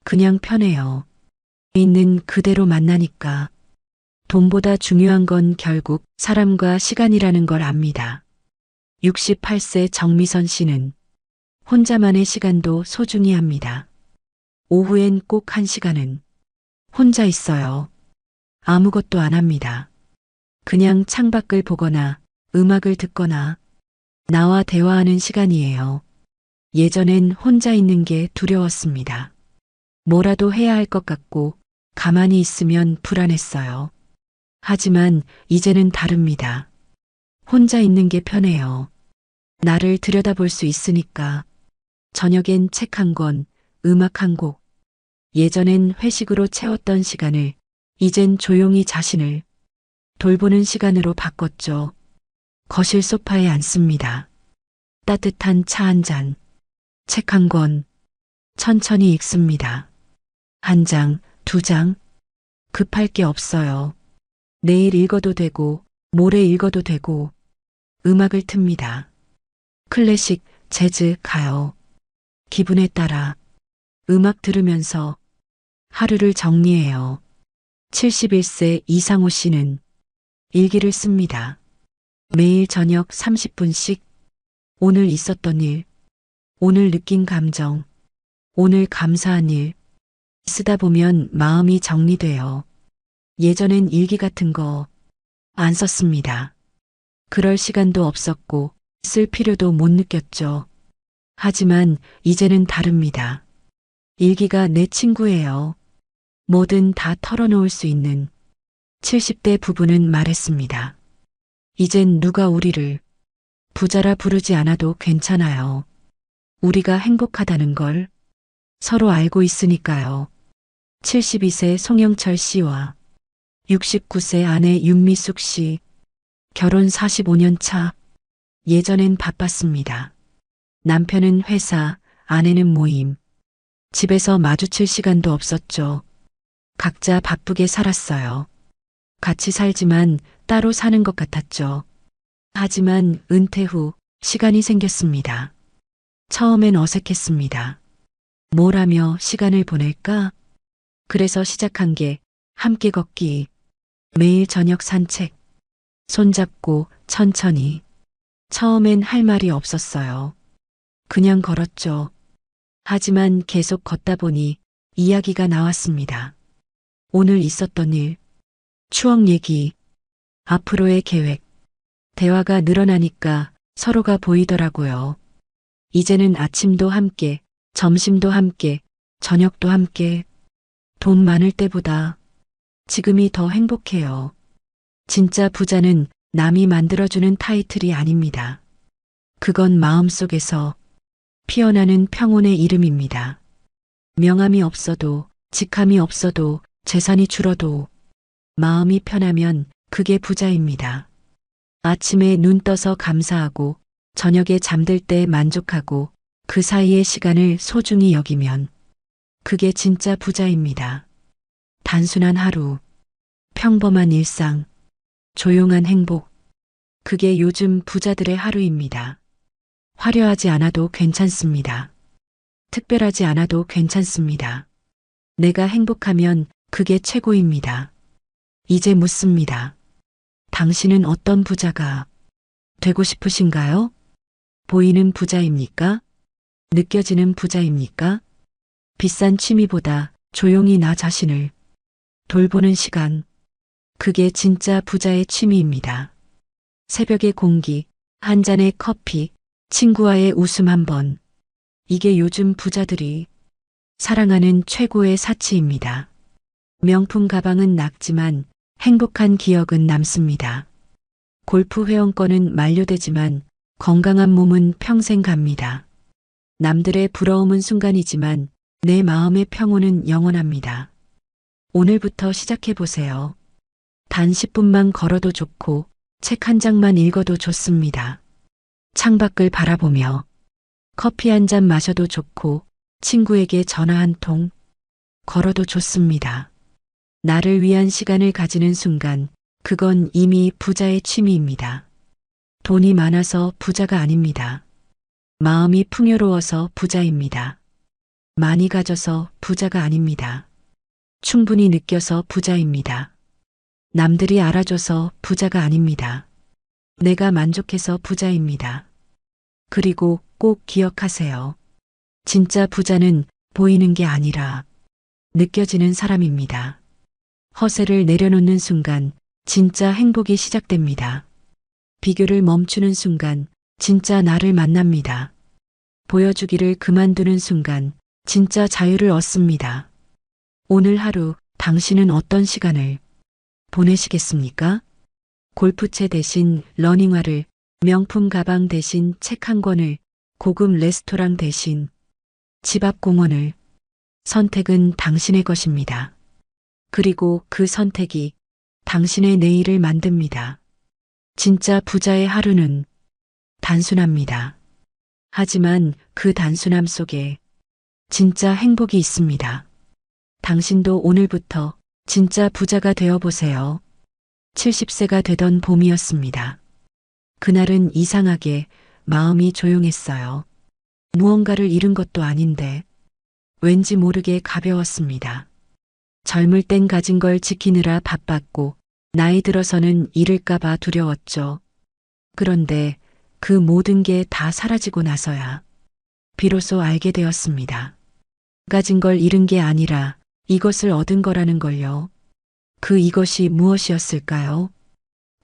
그냥 편해요. 있는 그대로 만나니까. 돈보다 중요한 건 결국 사람과 시간이라는 걸 압니다. 68세 정미선 씨는 혼자만의 시간도 소중히 합니다. 오후엔 꼭 1시간은 혼자 있어요. 아무것도 안 합니다. 그냥 창밖을 보거나 음악을 듣거나 나와 대화하는 시간이에요. 예전엔 혼자 있는 게 두려웠습니다. 뭐라도 해야 할 것 같고 가만히 있으면 불안했어요. 하지만 이제는 다릅니다. 혼자 있는 게 편해요. 나를 들여다볼 수 있으니까. 저녁엔 책 한 권, 음악 한 곡. 예전엔 회식으로 채웠던 시간을 이젠 조용히 자신을 돌보는 시간으로 바꿨죠. 거실 소파에 앉습니다. 따뜻한 차 한 잔, 책 한 권, 천천히 읽습니다. 한 장, 두 장, 급할 게 없어요. 내일 읽어도 되고, 모레 읽어도 되고, 음악을 틉니다. 클래식, 재즈, 가요. 기분에 따라 음악 들으면서 하루를 정리해요. 71세 이상호 씨는 일기를 씁니다. 매일 저녁 30분씩 오늘 있었던 일, 오늘 느낀 감정, 오늘 감사한 일. 쓰다 보면 마음이 정리돼요. 예전엔 일기 같은 거 안 썼습니다. 그럴 시간도 없었고 쓸 필요도 못 느꼈죠. 하지만 이제는 다릅니다. 일기가 내 친구예요. 뭐든 다 털어놓을 수 있는 70대 부부는 말했습니다. 이젠 누가 우리를 부자라 부르지 않아도 괜찮아요. 우리가 행복하다는 걸 서로 알고 있으니까요. 72세 송영철 씨와 69세 아내 윤미숙 씨. 결혼 45년 차. 예전엔 바빴습니다. 남편은 회사, 아내는 모임. 집에서 마주칠 시간도 없었죠. 각자 바쁘게 살았어요. 같이 살지만 따로 사는 것 같았죠. 하지만 은퇴 후 시간이 생겼습니다. 처음엔 어색했습니다. 뭘 하며 시간을 보낼까? 그래서 시작한 게 함께 걷기, 매일 저녁 산책, 손잡고 천천히. 처음엔 할 말이 없었어요. 그냥 걸었죠. 하지만 계속 걷다 보니 이야기가 나왔습니다. 오늘 있었던 일, 추억 얘기, 앞으로의 계획. 대화가 늘어나니까 서로가 보이더라고요. 이제는 아침도 함께, 점심도 함께, 저녁도 함께. 돈 많을 때보다 지금이 더 행복해요. 진짜 부자는 남이 만들어주는 타이틀이 아닙니다. 그건 마음속에서 피어나는 평온의 이름입니다. 명함이 없어도, 직함이 없어도, 재산이 줄어도 마음이 편하면 그게 부자입니다. 아침에 눈 떠서 감사하고 저녁에 잠들 때 만족하고 그 사이의 시간을 소중히 여기면 그게 진짜 부자입니다. 단순한 하루, 평범한 일상, 조용한 행복. 그게 요즘 부자들의 하루입니다. 화려하지 않아도 괜찮습니다. 특별하지 않아도 괜찮습니다. 내가 행복하면 그게 최고입니다. 이제 묻습니다. 당신은 어떤 부자가 되고 싶으신가요? 보이는 부자입니까? 느껴지는 부자입니까? 비싼 취미보다 조용히 나 자신을 돌보는 시간. 그게 진짜 부자의 취미입니다. 새벽의 공기, 한 잔의 커피, 친구와의 웃음 한 번. 이게 요즘 부자들이 사랑하는 최고의 사치입니다. 명품 가방은 낡지만 행복한 기억은 남습니다. 골프 회원권은 만료되지만 건강한 몸은 평생 갑니다. 남들의 부러움은 순간이지만 내 마음의 평온은 영원합니다. 오늘부터 시작해 보세요. 단 10분만 걸어도 좋고 책 한 장만 읽어도 좋습니다. 창밖을 바라보며 커피 한 잔 마셔도 좋고 친구에게 전화 한 통 걸어도 좋습니다. 나를 위한 시간을 가지는 순간 그건 이미 부자의 취미입니다. 돈이 많아서 부자가 아닙니다. 마음이 풍요로워서 부자입니다. 많이 가져서 부자가 아닙니다. 충분히 느껴서 부자입니다. 남들이 알아줘서 부자가 아닙니다. 내가 만족해서 부자입니다. 그리고 꼭 기억하세요. 진짜 부자는 보이는 게 아니라 느껴지는 사람입니다. 허세를 내려놓는 순간 진짜 행복이 시작됩니다. 비교를 멈추는 순간 진짜 나를 만납니다. 보여주기를 그만두는 순간 진짜 자유를 얻습니다. 오늘 하루 당신은 어떤 시간을 보내시겠습니까? 골프채 대신 러닝화를, 명품 가방 대신 책 한 권을, 고급 레스토랑 대신 집 앞 공원을. 선택은 당신의 것입니다. 그리고 그 선택이 당신의 내일을 만듭니다. 진짜 부자의 하루는 단순합니다. 하지만 그 단순함 속에 진짜 행복이 있습니다. 당신도 오늘부터 진짜 부자가 되어 보세요. 70세가 되던 봄이었습니다. 그날은 이상하게 마음이 조용했어요. 무언가를 잃은 것도 아닌데 왠지 모르게 가벼웠습니다. 젊을 땐 가진 걸 지키느라 바빴고 나이 들어서는 잃을까봐 두려웠죠. 그런데 그 모든 게 다 사라지고 나서야 비로소 알게 되었습니다. 가진 걸 잃은 게 아니라 이것을 얻은 거라는 걸요. 그 이것이 무엇이었을까요?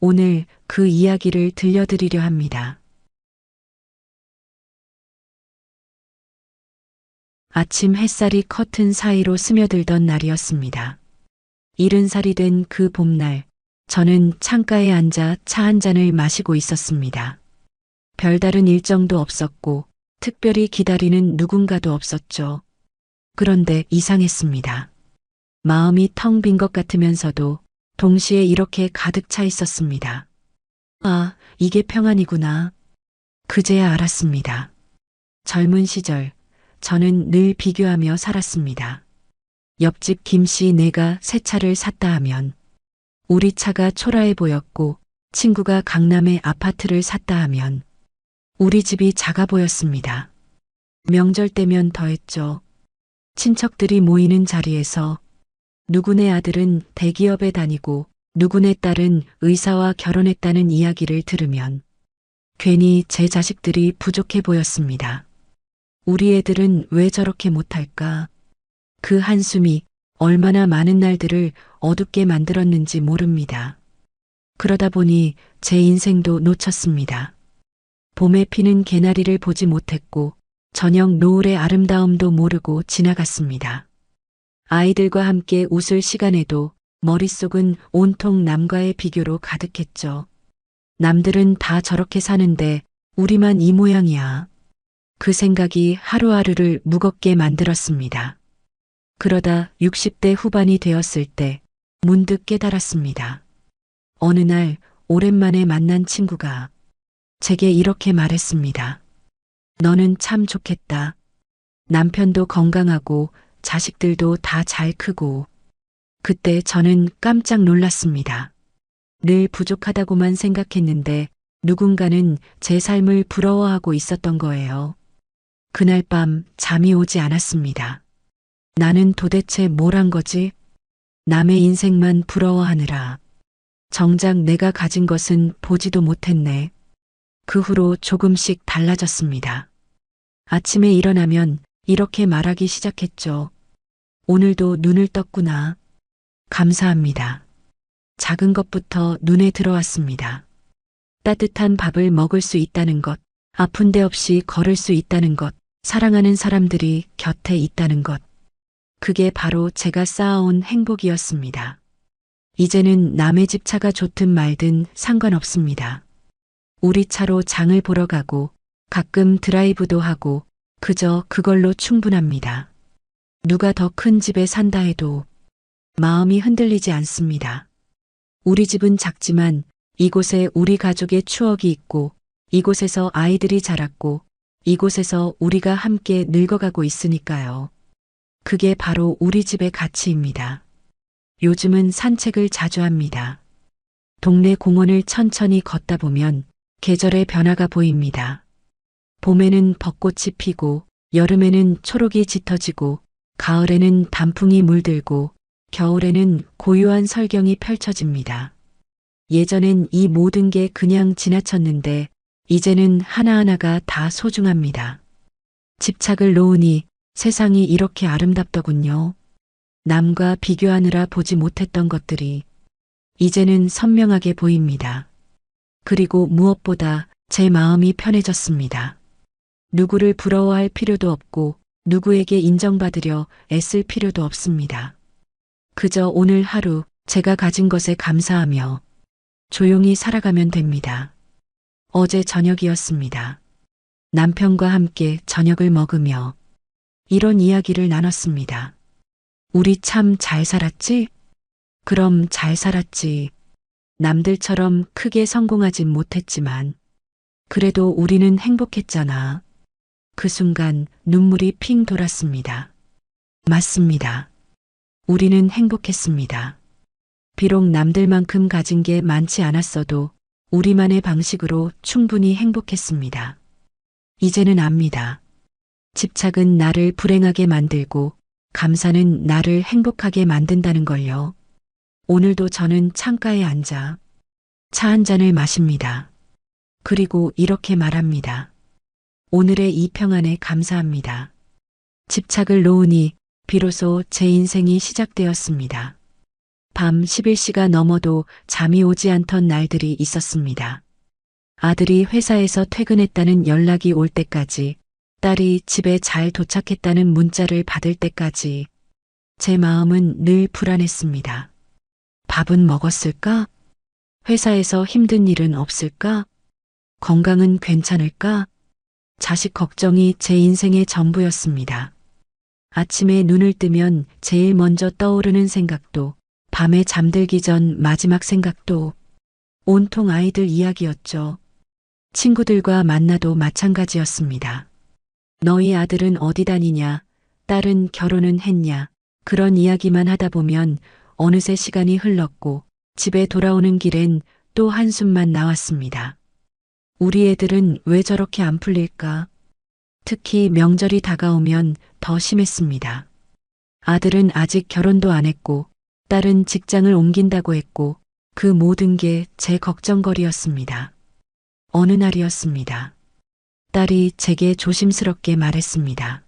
오늘 그 이야기를 들려드리려 합니다. 아침 햇살이 커튼 사이로 스며들던 날이었습니다. 70살이 된 그 봄날, 저는 창가에 앉아 차 한 잔을 마시고 있었습니다. 별다른 일정도 없었고 특별히 기다리는 누군가도 없었죠. 그런데 이상했습니다. 마음이 텅 빈 것 같으면서도 동시에 이렇게 가득 차 있었습니다. 아, 이게 평안이구나. 그제야 알았습니다. 젊은 시절, 저는 늘 비교하며 살았습니다. 옆집 김씨 내가 새 차를 샀다 하면, 우리 차가 초라해 보였고, 친구가 강남에 아파트를 샀다 하면, 우리 집이 작아 보였습니다. 명절 때면 더했죠. 친척들이 모이는 자리에서 누구네 아들은 대기업에 다니고 누구네 딸은 의사와 결혼했다는 이야기를 들으면 괜히 제 자식들이 부족해 보였습니다. 우리 애들은 왜 저렇게 못할까? 그 한숨이 얼마나 많은 날들을 어둡게 만들었는지 모릅니다. 그러다 보니 제 인생도 놓쳤습니다. 봄에 피는 개나리를 보지 못했고 저녁 노을의 아름다움도 모르고 지나갔습니다. 아이들과 함께 웃을 시간에도 머릿속은 온통 남과의 비교로 가득했죠. 남들은 다 저렇게 사는데 우리만 이 모양이야. 그 생각이 하루하루를 무겁게 만들었습니다. 그러다 60대 후반이 되었을 때 문득 깨달았습니다. 어느 날 오랜만에 만난 친구가 제게 이렇게 말했습니다. 너는 참 좋겠다. 남편도 건강하고 자식들도 다 잘 크고. 그때 저는 깜짝 놀랐습니다. 늘 부족하다고만 생각했는데 누군가는 제 삶을 부러워하고 있었던 거예요. 그날 밤 잠이 오지 않았습니다. 나는 도대체 뭘 한 거지? 남의 인생만 부러워하느라. 정작 내가 가진 것은 보지도 못했네. 그 후로 조금씩 달라졌습니다. 아침에 일어나면 이렇게 말하기 시작했죠. 오늘도 눈을 떴구나. 감사합니다. 작은 것부터 눈에 들어왔습니다. 따뜻한 밥을 먹을 수 있다는 것, 아픈 데 없이 걸을 수 있다는 것, 사랑하는 사람들이 곁에 있다는 것. 그게 바로 제가 쌓아온 행복이었습니다. 이제는 남의 집 차가 좋든 말든 상관없습니다. 우리 차로 장을 보러 가고 가끔 드라이브도 하고 그저 그걸로 충분합니다. 누가 더 큰 집에 산다 해도 마음이 흔들리지 않습니다. 우리 집은 작지만 이곳에 우리 가족의 추억이 있고 이곳에서 아이들이 자랐고 이곳에서 우리가 함께 늙어가고 있으니까요. 그게 바로 우리 집의 가치입니다. 요즘은 산책을 자주 합니다. 동네 공원을 천천히 걷다 보면 계절의 변화가 보입니다. 봄에는 벚꽃이 피고 여름에는 초록이 짙어지고 가을에는 단풍이 물들고 겨울에는 고요한 설경이 펼쳐집니다. 예전엔 이 모든 게 그냥 지나쳤는데 이제는 하나하나가 다 소중합니다. 집착을 놓으니 세상이 이렇게 아름답더군요. 남과 비교하느라 보지 못했던 것들이 이제는 선명하게 보입니다. 그리고 무엇보다 제 마음이 편해졌습니다. 누구를 부러워할 필요도 없고 누구에게 인정받으려 애쓸 필요도 없습니다. 그저 오늘 하루 제가 가진 것에 감사하며 조용히 살아가면 됩니다. 어제 저녁이었습니다. 남편과 함께 저녁을 먹으며 이런 이야기를 나눴습니다. 우리 참 잘 살았지? 그럼 잘 살았지. 남들처럼 크게 성공하진 못했지만 그래도 우리는 행복했잖아. 그 순간 눈물이 핑 돌았습니다. 맞습니다. 우리는 행복했습니다. 비록 남들만큼 가진 게 많지 않았어도 우리만의 방식으로 충분히 행복했습니다. 이제는 압니다. 집착은 나를 불행하게 만들고 감사는 나를 행복하게 만든다는 걸요. 오늘도 저는 창가에 앉아 차 한 잔을 마십니다. 그리고 이렇게 말합니다. 오늘의 이 평안에 감사합니다. 집착을 놓으니 비로소 제 인생이 시작되었습니다. 밤 11시가 넘어도 잠이 오지 않던 날들이 있었습니다. 아들이 회사에서 퇴근했다는 연락이 올 때까지, 딸이 집에 잘 도착했다는 문자를 받을 때까지 제 마음은 늘 불안했습니다. 밥은 먹었을까? 회사에서 힘든 일은 없을까? 건강은 괜찮을까? 자식 걱정이 제 인생의 전부였습니다. 아침에 눈을 뜨면 제일 먼저 떠오르는 생각도, 밤에 잠들기 전 마지막 생각도 온통 아이들 이야기였죠. 친구들과 만나도 마찬가지였습니다. 너희 아들은 어디 다니냐? 딸은 결혼은 했냐? 그런 이야기만 하다 보면 어느새 시간이 흘렀고 집에 돌아오는 길엔 또 한숨만 나왔습니다. 우리 애들은 왜 저렇게 안 풀릴까? 특히 명절이 다가오면 더 심했습니다. 아들은 아직 결혼도 안 했고 딸은 직장을 옮긴다고 했고 그 모든 게 제 걱정거리였습니다. 어느 날이었습니다. 딸이 제게 조심스럽게 말했습니다.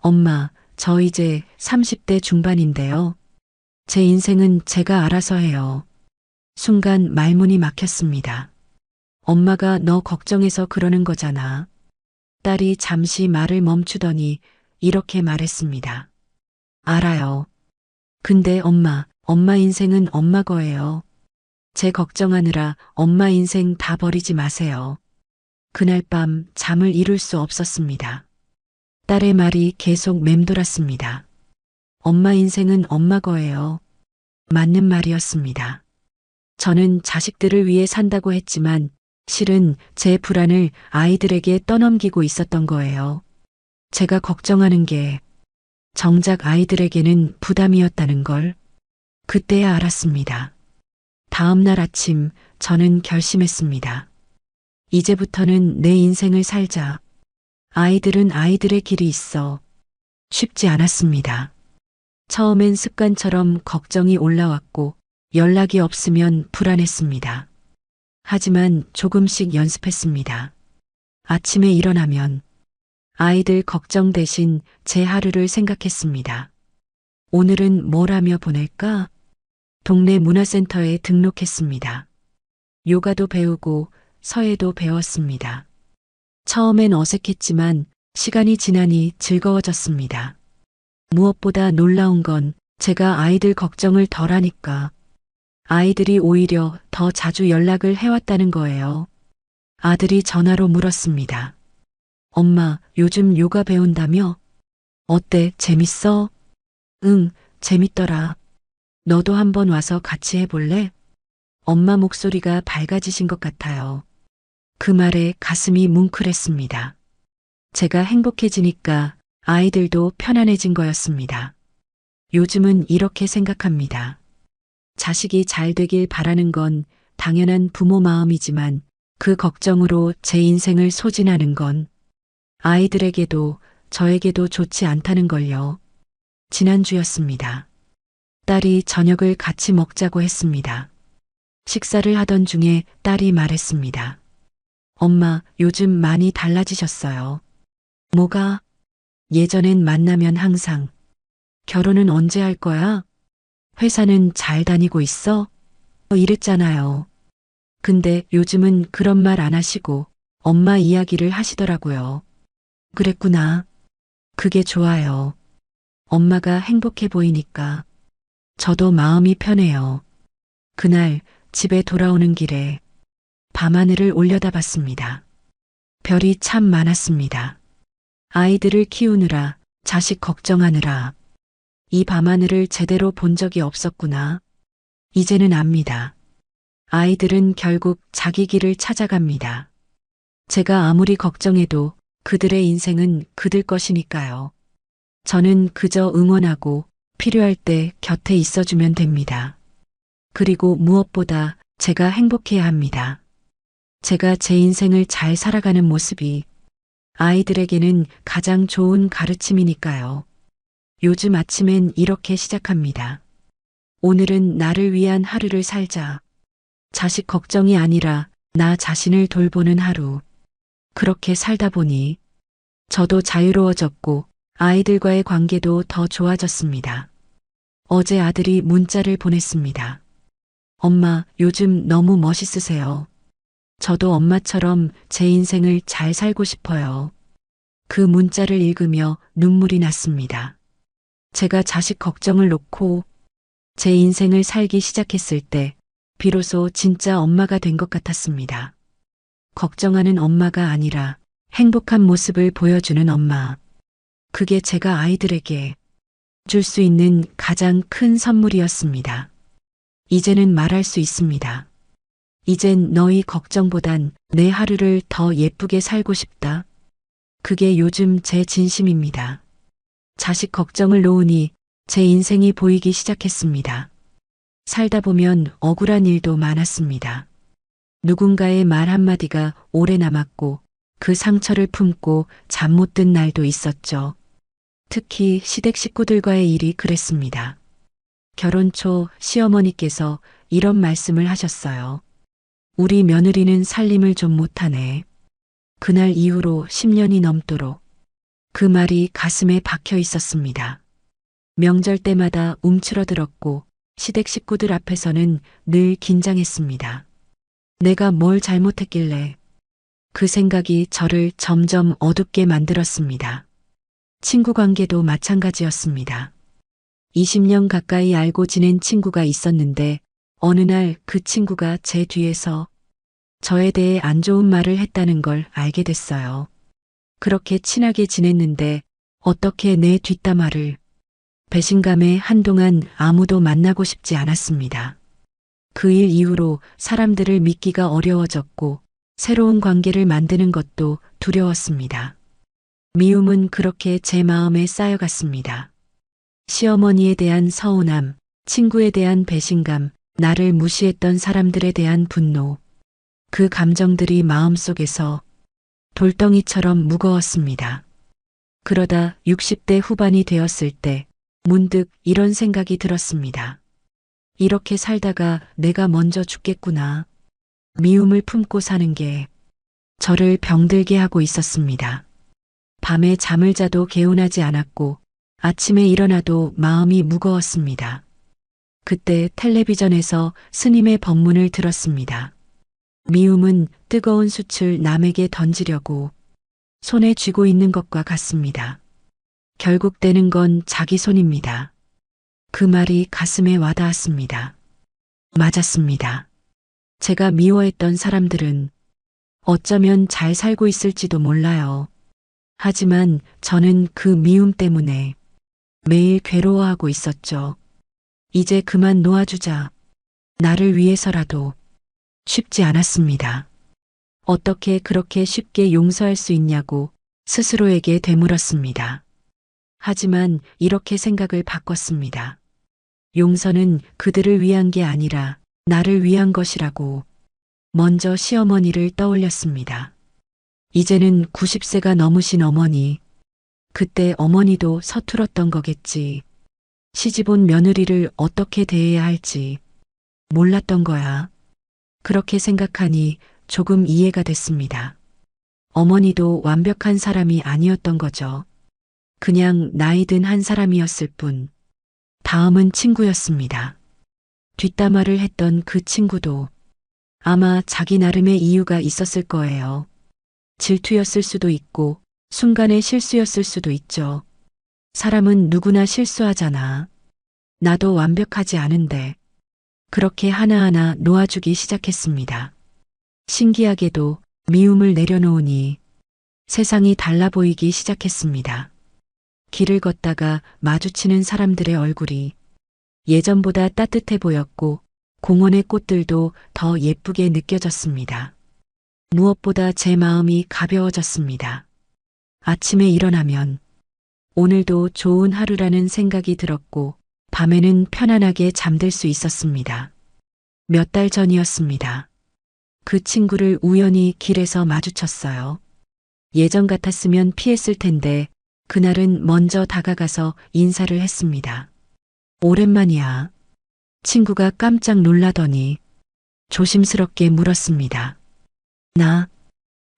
엄마, 저 이제 30대 중반인데요. 제 인생은 제가 알아서 해요. 순간 말문이 막혔습니다. 엄마가 너 걱정해서 그러는 거잖아. 딸이 잠시 말을 멈추더니 이렇게 말했습니다. 알아요. 근데 엄마 인생은 엄마 거예요. 제 걱정하느라 엄마 인생 다 버리지 마세요. 그날 밤 잠을 이룰 수 없었습니다. 딸의 말이 계속 맴돌았습니다. 엄마 인생은 엄마 거예요. 맞는 말이었습니다. 저는 자식들을 위해 산다고 했지만 실은 제 불안을 아이들에게 떠넘기고 있었던 거예요. 제가 걱정하는 게 정작 아이들에게는 부담이었다는 걸 그때야 알았습니다. 다음 날 아침 저는 결심했습니다. 이제부터는 내 인생을 살자. 아이들은 아이들의 길이 있어. 쉽지 않았습니다. 처음엔 습관처럼 걱정이 올라왔고 연락이 없으면 불안했습니다. 하지만 조금씩 연습했습니다. 아침에 일어나면 아이들 걱정 대신 제 하루를 생각했습니다. 오늘은 뭘 하며 보낼까? 동네 문화센터에 등록했습니다. 요가도 배우고 서예도 배웠습니다. 처음엔 어색했지만 시간이 지나니 즐거워졌습니다. 무엇보다 놀라운 건 제가 아이들 걱정을 덜 하니까 아이들이 오히려 더 자주 연락을 해왔다는 거예요. 아들이 전화로 물었습니다. 엄마, 요즘 요가 배운다며? 어때? 재밌어? 응, 재밌더라. 너도 한번 와서 같이 해볼래? 엄마 목소리가 밝아지신 것 같아요. 그 말에 가슴이 뭉클했습니다. 제가 행복해지니까 아이들도 편안해진 거였습니다. 요즘은 이렇게 생각합니다. 자식이 잘 되길 바라는 건 당연한 부모 마음이지만 그 걱정으로 제 인생을 소진하는 건 아이들에게도 저에게도 좋지 않다는 걸요. 지난주였습니다. 딸이 저녁을 같이 먹자고 했습니다. 식사를 하던 중에 딸이 말했습니다. 엄마, 요즘 많이 달라지셨어요. 뭐가? 예전엔 만나면 항상 결혼은 언제 할 거야? 회사는 잘 다니고 있어? 이랬잖아요. 근데 요즘은 그런 말 안 하시고 엄마 이야기를 하시더라고요. 그랬구나. 그게 좋아요. 엄마가 행복해 보이니까 저도 마음이 편해요. 그날 집에 돌아오는 길에 밤하늘을 올려다봤습니다. 별이 참 많았습니다. 아이들을 키우느라, 자식 걱정하느라 이 밤하늘을 제대로 본 적이 없었구나. 이제는 압니다. 아이들은 결국 자기 길을 찾아갑니다. 제가 아무리 걱정해도 그들의 인생은 그들 것이니까요. 저는 그저 응원하고 필요할 때 곁에 있어주면 됩니다. 그리고 무엇보다 제가 행복해야 합니다. 제가 제 인생을 잘 살아가는 모습이 아이들에게는 가장 좋은 가르침이니까요. 요즘 아침엔 이렇게 시작합니다. 오늘은 나를 위한 하루를 살자. 자식 걱정이 아니라 나 자신을 돌보는 하루. 그렇게 살다 보니 저도 자유로워졌고 아이들과의 관계도 더 좋아졌습니다. 어제 아들이 문자를 보냈습니다. 엄마, 요즘 너무 멋있으세요. 저도 엄마처럼 제 인생을 잘 살고 싶어요. 그 문자를 읽으며 눈물이 났습니다. 제가 자식 걱정을 놓고 제 인생을 살기 시작했을 때 비로소 진짜 엄마가 된 것 같았습니다. 걱정하는 엄마가 아니라 행복한 모습을 보여주는 엄마. 그게 제가 아이들에게 줄 수 있는 가장 큰 선물이었습니다. 이제는 말할 수 있습니다. 이젠 너희 걱정보단 내 하루를 더 예쁘게 살고 싶다. 그게 요즘 제 진심입니다. 자식 걱정을 놓으니 제 인생이 보이기 시작했습니다. 살다 보면 억울한 일도 많았습니다. 누군가의 말 한마디가 오래 남았고 그 상처를 품고 잠 못 든 날도 있었죠. 특히 시댁 식구들과의 일이 그랬습니다. 결혼 초 시어머니께서 이런 말씀을 하셨어요. 우리 며느리는 살림을 좀 못하네. 그날 이후로 10년이 넘도록 그 말이 가슴에 박혀 있었습니다. 명절 때마다 움츠러들었고 시댁 식구들 앞에서는 늘 긴장했습니다. 내가 뭘 잘못했길래 그 생각이 저를 점점 어둡게 만들었습니다. 친구 관계도 마찬가지였습니다. 20년 가까이 알고 지낸 친구가 있었는데 어느 날 그 친구가 제 뒤에서 저에 대해 안 좋은 말을 했다는 걸 알게 됐어요. 그렇게 친하게 지냈는데 어떻게 내 뒷담화를. 배신감에 한동안 아무도 만나고 싶지 않았습니다. 그 일 이후로 사람들을 믿기가 어려워졌고 새로운 관계를 만드는 것도 두려웠습니다. 미움은 그렇게 제 마음에 쌓여갔습니다. 시어머니에 대한 서운함, 친구에 대한 배신감, 나를 무시했던 사람들에 대한 분노. 그 감정들이 마음속에서 돌덩이처럼 무거웠습니다. 그러다 60대 후반이 되었을 때 문득 이런 생각이 들었습니다. 이렇게 살다가 내가 먼저 죽겠구나. 미움을 품고 사는 게 저를 병들게 하고 있었습니다. 밤에 잠을 자도 개운하지 않았고 아침에 일어나도 마음이 무거웠습니다. 그때 텔레비전에서 스님의 법문을 들었습니다. 미움은 뜨거운 숯을 남에게 던지려고 손에 쥐고 있는 것과 같습니다. 결국 떼는 건 자기 손입니다. 그 말이 가슴에 와닿았습니다. 맞았습니다. 제가 미워했던 사람들은 어쩌면 잘 살고 있을지도 몰라요. 하지만 저는 그 미움 때문에 매일 괴로워하고 있었죠. 이제 그만 놓아주자. 나를 위해서라도. 쉽지 않았습니다. 어떻게 그렇게 쉽게 용서할 수 있냐고 스스로에게 되물었습니다. 하지만 이렇게 생각을 바꿨습니다. 용서는 그들을 위한 게 아니라 나를 위한 것이라고. 먼저 시어머니를 떠올렸습니다. 이제는 90세가 넘으신 어머니. 그때 어머니도 서툴었던 거겠지. 시집온 며느리를 어떻게 대해야 할지 몰랐던 거야. 그렇게 생각하니 조금 이해가 됐습니다. 어머니도 완벽한 사람이 아니었던 거죠. 그냥 나이 든 한 사람이었을 뿐. 다음은 친구였습니다. 뒷담화를 했던 그 친구도 아마 자기 나름의 이유가 있었을 거예요. 질투였을 수도 있고 순간의 실수였을 수도 있죠. 사람은 누구나 실수하잖아. 나도 완벽하지 않은데. 그렇게 하나하나 놓아주기 시작했습니다. 신기하게도 미움을 내려놓으니 세상이 달라 보이기 시작했습니다. 길을 걷다가 마주치는 사람들의 얼굴이 예전보다 따뜻해 보였고 공원의 꽃들도 더 예쁘게 느껴졌습니다. 무엇보다 제 마음이 가벼워졌습니다. 아침에 일어나면 오늘도 좋은 하루라는 생각이 들었고 밤에는 편안하게 잠들 수 있었습니다. 몇 달 전이었습니다. 그 친구를 우연히 길에서 마주쳤어요. 예전 같았으면 피했을 텐데 그날은 먼저 다가가서 인사를 했습니다. 오랜만이야. 친구가 깜짝 놀라더니 조심스럽게 물었습니다. 나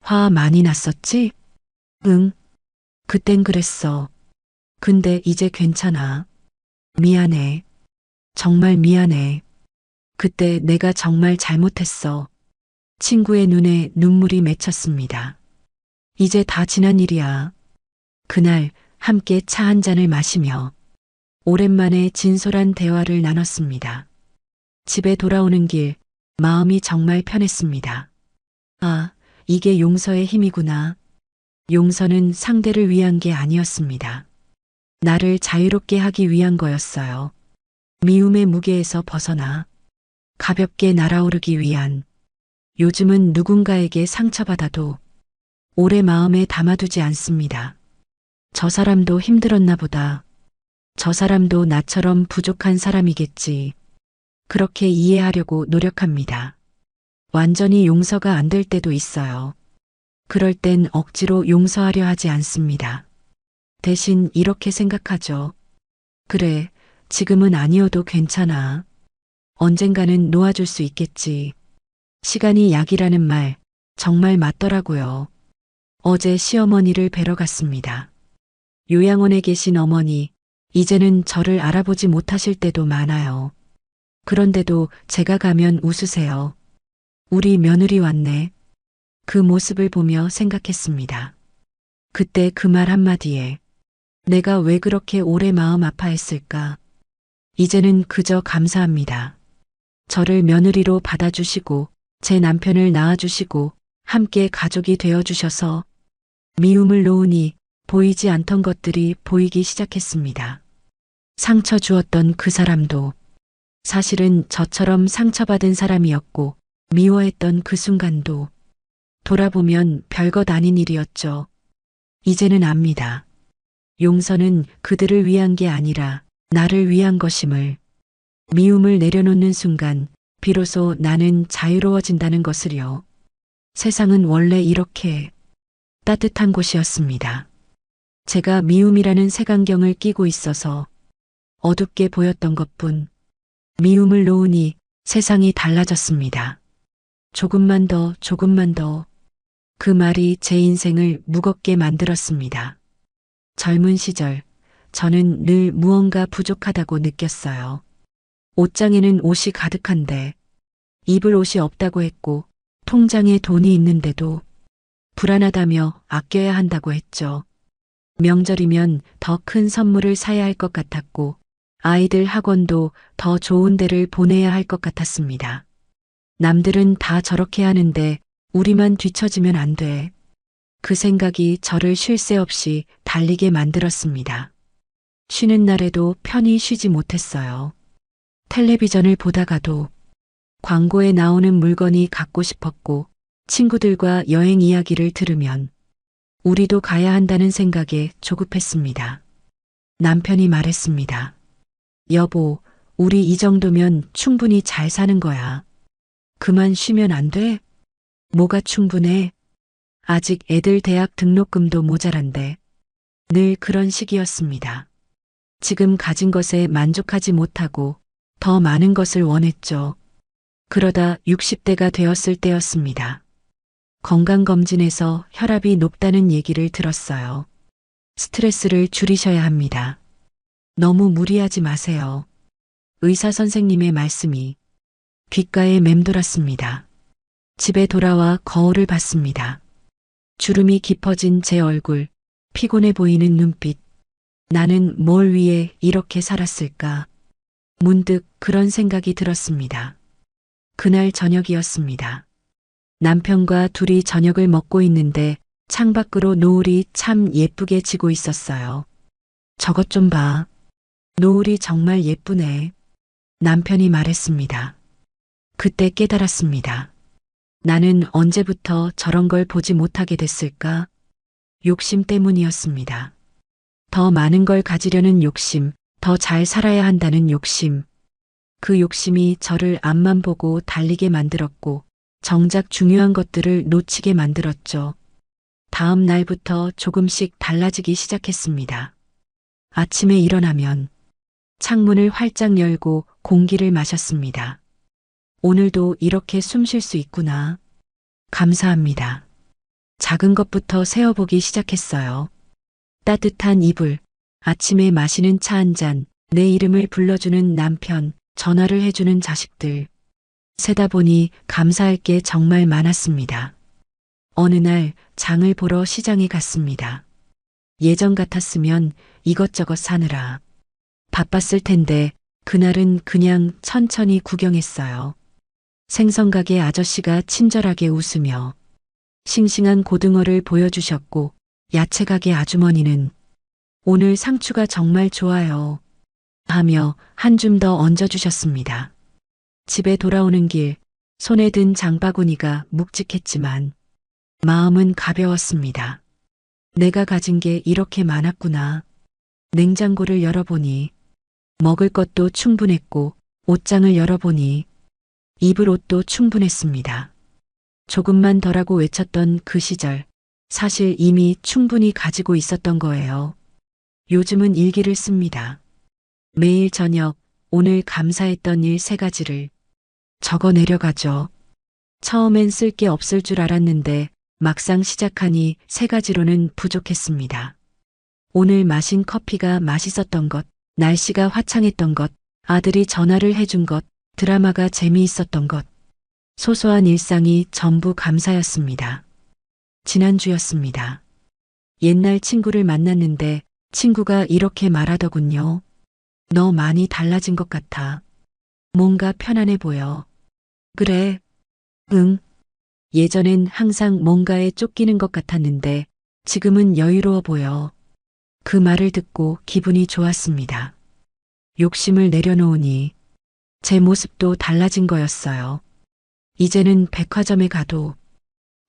화 많이 났었지? 응. 그땐 그랬어. 근데 이제 괜찮아. 미안해. 정말 미안해. 그때 내가 정말 잘못했어. 친구의 눈에 눈물이 맺혔습니다. 이제 다 지난 일이야. 그날 함께 차 한 잔을 마시며 오랜만에 진솔한 대화를 나눴습니다. 집에 돌아오는 길 마음이 정말 편했습니다. 아, 이게 용서의 힘이구나. 용서는 상대를 위한 게 아니었습니다. 나를 자유롭게 하기 위한 거였어요. 미움의 무게에서 벗어나 가볍게 날아오르기 위한 요즘은 누군가에게 상처받아도 오래 마음에 담아두지 않습니다. 저 사람도 힘들었나 보다. 저 사람도 나처럼 부족한 사람이겠지. 그렇게 이해하려고 노력합니다. 완전히 용서가 안 될 때도 있어요. 그럴 땐 억지로 용서하려 하지 않습니다. 대신 이렇게 생각하죠. 그래, 지금은 아니어도 괜찮아. 언젠가는 놓아줄 수 있겠지. 시간이 약이라는 말 정말 맞더라고요. 어제 시어머니를 뵈러 갔습니다. 요양원에 계신 어머니, 이제는 저를 알아보지 못하실 때도 많아요. 그런데도 제가 가면 웃으세요. 우리 며느리 왔네. 그 모습을 보며 생각했습니다. 그때 그 말 한마디에 내가 왜 그렇게 오래 마음 아파했을까? 이제는 그저 감사합니다. 저를 며느리로 받아주시고 제 남편을 낳아주시고 함께 가족이 되어주셔서 미움을 놓으니 보이지 않던 것들이 보이기 시작했습니다. 상처 주었던 그 사람도 사실은 저처럼 상처받은 사람이었고 미워했던 그 순간도 돌아보면 별것 아닌 일이었죠. 이제는 압니다. 용서는 그들을 위한 게 아니라 나를 위한 것임을. 미움을 내려놓는 순간 비로소 나는 자유로워진다는 것을요. 세상은 원래 이렇게 따뜻한 곳이었습니다. 제가 미움이라는 색안경을 끼고 있어서 어둡게 보였던 것뿐. 미움을 놓으니 세상이 달라졌습니다. 조금만 더, 조금만 더. 그 말이 제 인생을 무겁게 만들었습니다. 젊은 시절, 저는 늘 무언가 부족하다고 느꼈어요. 옷장에는 옷이 가득한데, 입을 옷이 없다고 했고, 통장에 돈이 있는데도 불안하다며 아껴야 한다고 했죠. 명절이면 더 큰 선물을 사야 할 것 같았고, 아이들 학원도 더 좋은 데를 보내야 할 것 같았습니다. 남들은 다 저렇게 하는데 우리만 뒤처지면 안 돼. 그 생각이 저를 쉴 새 없이 달리게 만들었습니다. 쉬는 날에도 편히 쉬지 못했어요. 텔레비전을 보다가도 광고에 나오는 물건이 갖고 싶었고 친구들과 여행 이야기를 들으면 우리도 가야 한다는 생각에 조급했습니다. 남편이 말했습니다. 여보, 우리 이 정도면 충분히 잘 사는 거야. 그만 쉬면 안 돼? 뭐가 충분해? 아직 애들 대학 등록금도 모자란데. 늘 그런 시기였습니다. 지금 가진 것에 만족하지 못하고 더 많은 것을 원했죠. 그러다 60대가 되었을 때였습니다. 건강검진에서 혈압이 높다는 얘기를 들었어요. 스트레스를 줄이셔야 합니다. 너무 무리하지 마세요. 의사 선생님의 말씀이 귓가에 맴돌았습니다. 집에 돌아와 거울을 봤습니다. 주름이 깊어진 제 얼굴, 피곤해 보이는 눈빛. 나는 뭘 위해 이렇게 살았을까? 문득 그런 생각이 들었습니다. 그날 저녁이었습니다. 남편과 둘이 저녁을 먹고 있는데 창밖으로 노을이 참 예쁘게 지고 있었어요. 저것 좀 봐. 노을이 정말 예쁘네. 남편이 말했습니다. 그때 깨달았습니다. 나는 언제부터 저런 걸 보지 못하게 됐을까? 욕심 때문이었습니다. 더 많은 걸 가지려는 욕심, 더 잘 살아야 한다는 욕심. 그 욕심이 저를 앞만 보고 달리게 만들었고 정작 중요한 것들을 놓치게 만들었죠. 다음 날부터 조금씩 달라지기 시작했습니다. 아침에 일어나면 창문을 활짝 열고 공기를 마셨습니다. 오늘도 이렇게 숨 쉴 수 있구나. 감사합니다. 작은 것부터 세어보기 시작했어요. 따뜻한 이불, 아침에 마시는 차 한 잔, 내 이름을 불러주는 남편, 전화를 해주는 자식들. 세다 보니 감사할 게 정말 많았습니다. 어느 날 장을 보러 시장에 갔습니다. 예전 같았으면 이것저것 사느라 바빴을 텐데 그날은 그냥 천천히 구경했어요. 생선가게 아저씨가 친절하게 웃으며 싱싱한 고등어를 보여주셨고 야채가게 아주머니는 오늘 상추가 정말 좋아요 하며 한 줌 더 얹어주셨습니다. 집에 돌아오는 길 손에 든 장바구니가 묵직했지만 마음은 가벼웠습니다. 내가 가진 게 이렇게 많았구나. 냉장고를 열어보니 먹을 것도 충분했고 옷장을 열어보니 입을 옷도 충분했습니다. 조금만 더라고 외쳤던 그 시절, 사실 이미 충분히 가지고 있었던 거예요. 요즘은 일기를 씁니다. 매일 저녁 오늘 감사했던 일 3가지를 적어 내려가죠. 처음엔 쓸 게 없을 줄 알았는데 막상 시작하니 3가지로는 부족했습니다. 오늘 마신 커피가 맛있었던 것, 날씨가 화창했던 것, 아들이 전화를 해준 것, 드라마가 재미있었던 것. 소소한 일상이 전부 감사였습니다. 지난주였습니다. 옛날 친구를 만났는데 친구가 이렇게 말하더군요. 너 많이 달라진 것 같아. 뭔가 편안해 보여. 그래. 응. 예전엔 항상 뭔가에 쫓기는 것 같았는데 지금은 여유로워 보여. 그 말을 듣고 기분이 좋았습니다. 욕심을 내려놓으니 제 모습도 달라진 거였어요. 이제는 백화점에 가도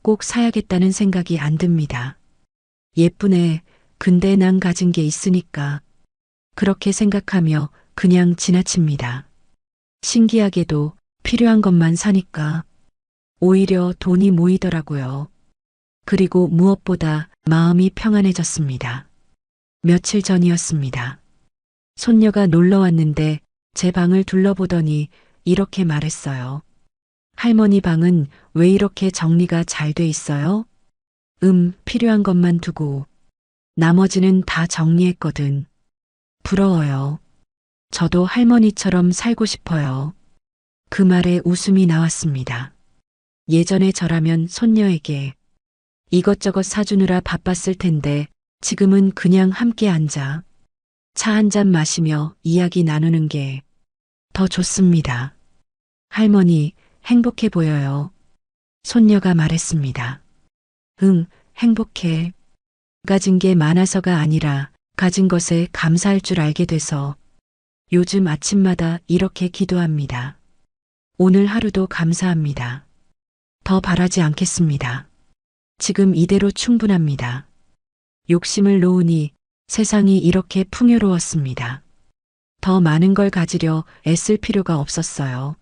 꼭 사야겠다는 생각이 안 듭니다. 예쁘네. 근데 난 가진 게 있으니까. 그렇게 생각하며 그냥 지나칩니다. 신기하게도 필요한 것만 사니까 오히려 돈이 모이더라고요. 그리고 무엇보다 마음이 평안해졌습니다. 며칠 전이었습니다. 손녀가 놀러 왔는데 제 방을 둘러보더니 이렇게 말했어요. 할머니 방은 왜 이렇게 정리가 잘 돼 있어요? 필요한 것만 두고 나머지는 다 정리했거든. 부러워요. 저도 할머니처럼 살고 싶어요. 그 말에 웃음이 나왔습니다. 예전에 저라면 손녀에게 이것저것 사주느라 바빴을 텐데 지금은 그냥 함께 앉아 차 한 잔 마시며 이야기 나누는 게 더 좋습니다. 할머니, 행복해 보여요. 손녀가 말했습니다. 응, 행복해. 가진 게 많아서가 아니라 가진 것에 감사할 줄 알게 돼서 요즘 아침마다 이렇게 기도합니다. 오늘 하루도 감사합니다. 더 바라지 않겠습니다. 지금 이대로 충분합니다. 욕심을 놓으니 세상이 이렇게 풍요로웠습니다. 더 많은 걸 가지려 애쓸 필요가 없었어요.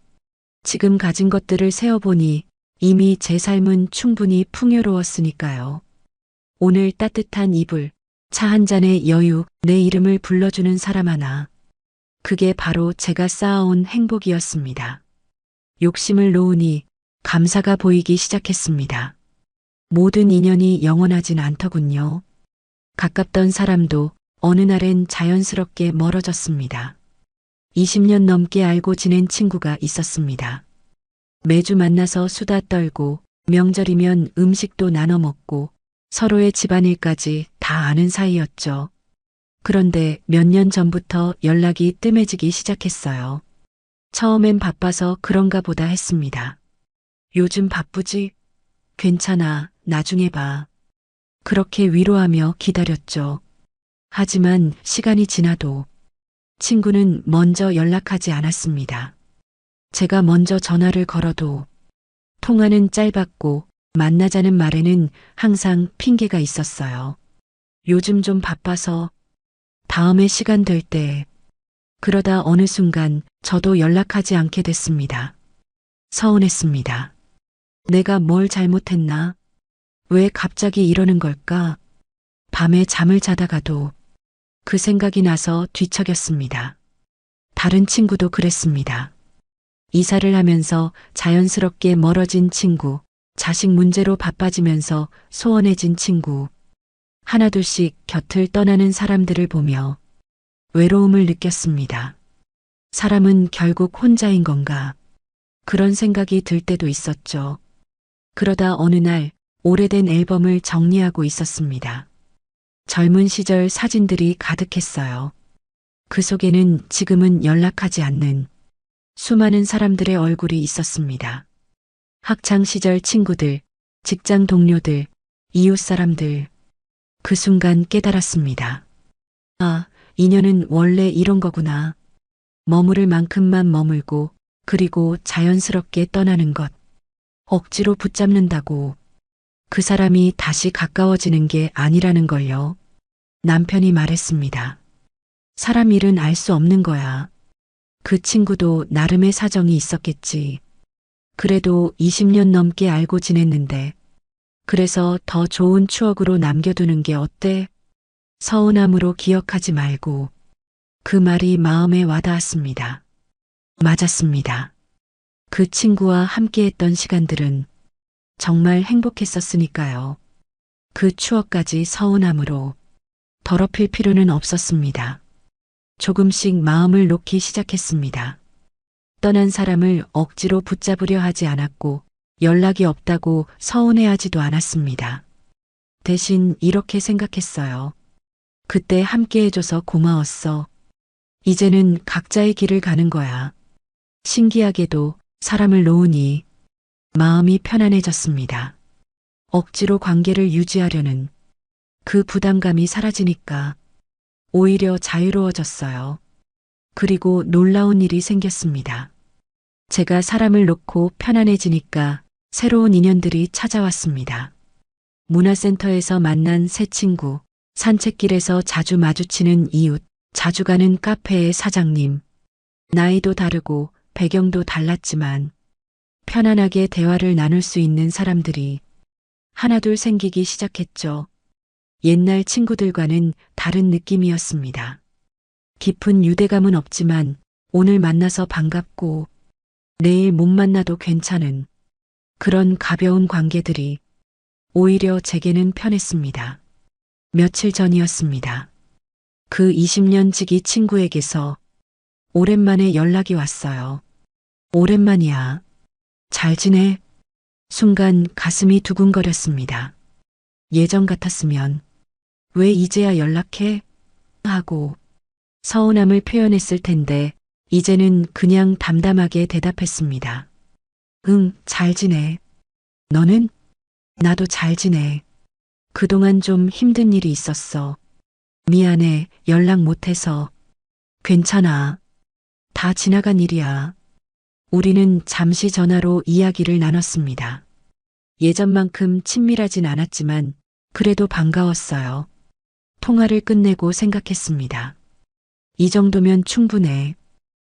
지금 가진 것들을 세어보니 이미 제 삶은 충분히 풍요로웠으니까요. 오늘 따뜻한 이불, 차 한 잔의 여유, 내 이름을 불러주는 사람 하나. 그게 바로 제가 쌓아온 행복이었습니다. 욕심을 놓으니 감사가 보이기 시작했습니다. 모든 인연이 영원하진 않더군요. 가깝던 사람도 어느 날엔 자연스럽게 멀어졌습니다. 20년 넘게 알고 지낸 친구가 있었습니다. 매주 만나서 수다 떨고 명절이면 음식도 나눠 먹고 서로의 집안일까지 다 아는 사이였죠. 그런데 몇 년 전부터 연락이 뜸해지기 시작했어요. 처음엔 바빠서 그런가 보다 했습니다. 요즘 바쁘지? 괜찮아, 나중에 봐. 그렇게 위로하며 기다렸죠. 하지만 시간이 지나도 친구는 먼저 연락하지 않았습니다. 제가 먼저 전화를 걸어도 통화는 짧았고 만나자는 말에는 항상 핑계가 있었어요. 요즘 좀 바빠서 다음에 시간 될 때. 그러다 어느 순간 저도 연락하지 않게 됐습니다. 서운했습니다. 내가 뭘 잘못했나? 왜 갑자기 이러는 걸까? 밤에 잠을 자다가도 그 생각이 나서 뒤척였습니다. 다른 친구도 그랬습니다. 이사를 하면서 자연스럽게 멀어진 친구, 자식 문제로 바빠지면서 소원해진 친구, 하나둘씩 곁을 떠나는 사람들을 보며 외로움을 느꼈습니다. 사람은 결국 혼자인 건가? 그런 생각이 들 때도 있었죠. 그러다 어느 날 오래된 앨범을 정리하고 있었습니다. 젊은 시절 사진들이 가득했어요. 그 속에는 지금은 연락하지 않는 수많은 사람들의 얼굴이 있었습니다. 학창 시절 친구들, 직장 동료들, 이웃 사람들. 그 순간 깨달았습니다. 아, 인연은 원래 이런 거구나. 머무를 만큼만 머물고 그리고 자연스럽게 떠나는 것. 억지로 붙잡는다고 그 사람이 다시 가까워지는 게 아니라는 걸요. 남편이 말했습니다. 사람 일은 알 수 없는 거야. 그 친구도 나름의 사정이 있었겠지. 그래도 20년 넘게 알고 지냈는데, 그래서 더 좋은 추억으로 남겨두는 게 어때? 서운함으로 기억하지 말고. 그 말이 마음에 와닿았습니다. 맞았습니다. 그 친구와 함께했던 시간들은 정말 행복했었으니까요. 그 추억까지 서운함으로 더럽힐 필요는 없었습니다. 조금씩 마음을 놓기 시작했습니다. 떠난 사람을 억지로 붙잡으려 하지 않았고 연락이 없다고 서운해하지도 않았습니다. 대신 이렇게 생각했어요. 그때 함께해줘서 고마웠어. 이제는 각자의 길을 가는 거야. 신기하게도 사람을 놓으니 마음이 편안해졌습니다. 억지로 관계를 유지하려는 그 부담감이 사라지니까 오히려 자유로워졌어요. 그리고 놀라운 일이 생겼습니다. 제가 사람을 놓고 편안해지니까 새로운 인연들이 찾아왔습니다. 문화센터에서 만난 새 친구, 산책길에서 자주 마주치는 이웃, 자주 가는 카페의 사장님. 나이도 다르고 배경도 달랐지만 편안하게 대화를 나눌 수 있는 사람들이 하나둘 생기기 시작했죠. 옛날 친구들과는 다른 느낌이었습니다. 깊은 유대감은 없지만 오늘 만나서 반갑고 내일 못 만나도 괜찮은 그런 가벼운 관계들이 오히려 제게는 편했습니다. 며칠 전이었습니다. 그 20년 지기 친구에게서 오랜만에 연락이 왔어요. 오랜만이야. 잘 지내? 순간 가슴이 두근거렸습니다. 예전 같았으면 왜 이제야 연락해? 하고 서운함을 표현했을 텐데 이제는 그냥 담담하게 대답했습니다. 응, 잘 지내. 너는? 나도 잘 지내. 그동안 좀 힘든 일이 있었어. 미안해, 연락 못해서. 괜찮아. 다 지나간 일이야. 우리는 잠시 전화로 이야기를 나눴습니다. 예전만큼 친밀하진 않았지만 그래도 반가웠어요. 통화를 끝내고 생각했습니다. 이 정도면 충분해.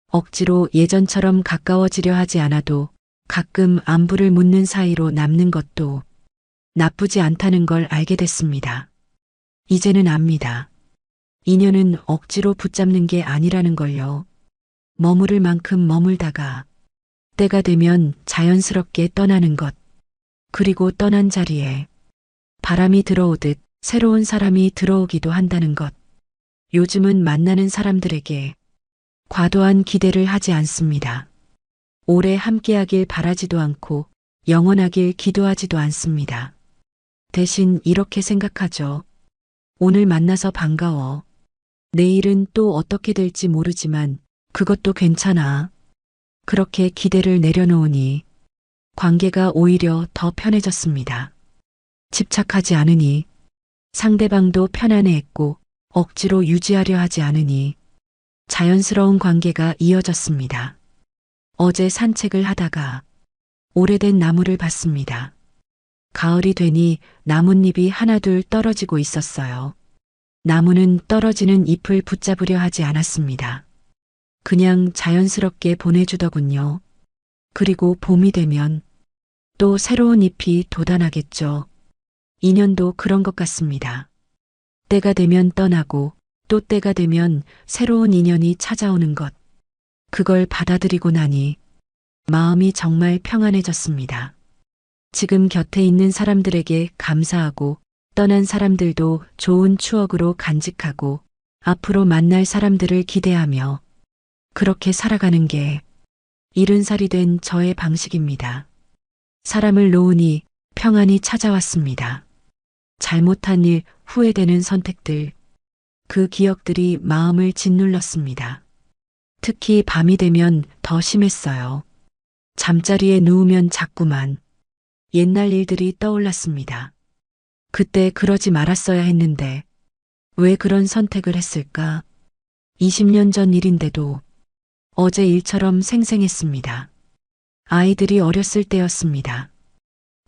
억지로 예전처럼 가까워지려 하지 않아도 가끔 안부를 묻는 사이로 남는 것도 나쁘지 않다는 걸 알게 됐습니다. 이제는 압니다. 인연은 억지로 붙잡는 게 아니라는 걸요. 머무를 만큼 머물다가 때가 되면 자연스럽게 떠나는 것. 그리고 떠난 자리에 바람이 들어오듯 새로운 사람이 들어오기도 한다는 것. 요즘은 만나는 사람들에게 과도한 기대를 하지 않습니다. 오래 함께하길 바라지도 않고 영원하길 기도하지도 않습니다. 대신 이렇게 생각하죠. 오늘 만나서 반가워. 내일은 또 어떻게 될지 모르지만 그것도 괜찮아. 그렇게 기대를 내려놓으니 관계가 오히려 더 편해졌습니다. 집착하지 않으니 상대방도 편안해했고 억지로 유지하려 하지 않으니 자연스러운 관계가 이어졌습니다. 어제 산책을 하다가 오래된 나무를 봤습니다. 가을이 되니 나뭇잎이 하나둘 떨어지고 있었어요. 나무는 떨어지는 잎을 붙잡으려 하지 않았습니다. 그냥 자연스럽게 보내주더군요. 그리고 봄이 되면 또 새로운 잎이 돋아나겠죠. 인연도 그런 것 같습니다. 때가 되면 떠나고 또 때가 되면 새로운 인연이 찾아오는 것. 그걸 받아들이고 나니 마음이 정말 평안해졌습니다. 지금 곁에 있는 사람들에게 감사하고 떠난 사람들도 좋은 추억으로 간직하고 앞으로 만날 사람들을 기대하며 그렇게 살아가는 게 70살이 된 저의 방식입니다. 사람을 놓으니 평안이 찾아왔습니다. 잘못한 일, 후회되는 선택들, 그 기억들이 마음을 짓눌렀습니다. 특히 밤이 되면 더 심했어요. 잠자리에 누우면 자꾸만 옛날 일들이 떠올랐습니다. 그때 그러지 말았어야 했는데 왜 그런 선택을 했을까? 20년 전 일인데도 어제 일처럼 생생했습니다. 아이들이 어렸을 때였습니다.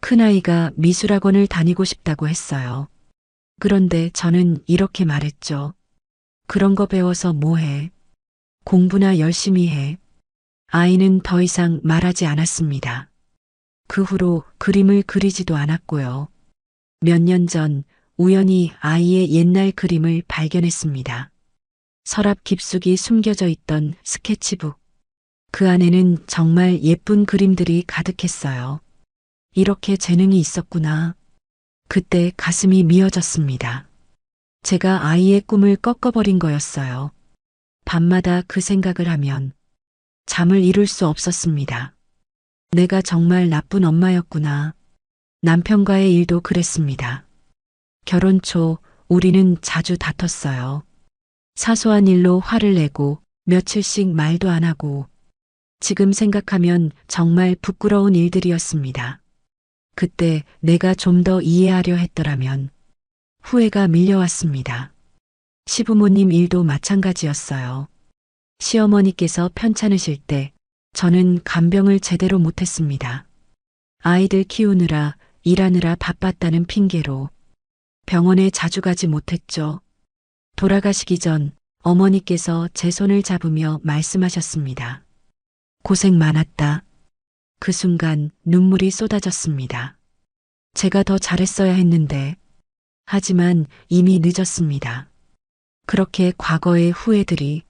큰아이가 미술학원을 다니고 싶다고 했어요. 그런데 저는 이렇게 말했죠. 그런 거 배워서 뭐해? 공부나 열심히 해. 아이는 더 이상 말하지 않았습니다. 그 후로 그림을 그리지도 않았고요. 몇 년 전 우연히 아이의 옛날 그림을 발견했습니다. 서랍 깊숙이 숨겨져 있던 스케치북. 그 안에는 정말 예쁜 그림들이 가득했어요. 이렇게 재능이 있었구나. 그때 가슴이 미어졌습니다. 제가 아이의 꿈을 꺾어버린 거였어요. 밤마다 그 생각을 하면 잠을 이룰 수 없었습니다. 내가 정말 나쁜 엄마였구나. 남편과의 일도 그랬습니다. 결혼 초 우리는 자주 다퉜어요. 사소한 일로 화를 내고 며칠씩 말도 안 하고 지금 생각하면 정말 부끄러운 일들이었습니다. 그때 내가 좀 더 이해하려 했더라면 후회가 밀려왔습니다. 시부모님 일도 마찬가지였어요. 시어머니께서 편찮으실 때 저는 간병을 제대로 못했습니다. 아이들 키우느라 일하느라 바빴다는 핑계로 병원에 자주 가지 못했죠. 돌아가시기 전 어머니께서 제 손을 잡으며 말씀하셨습니다. 고생 많았다. 그 순간 눈물이 쏟아졌습니다. 제가 더 잘했어야 했는데, 하지만 이미 늦었습니다. 그렇게 과거의 후회들이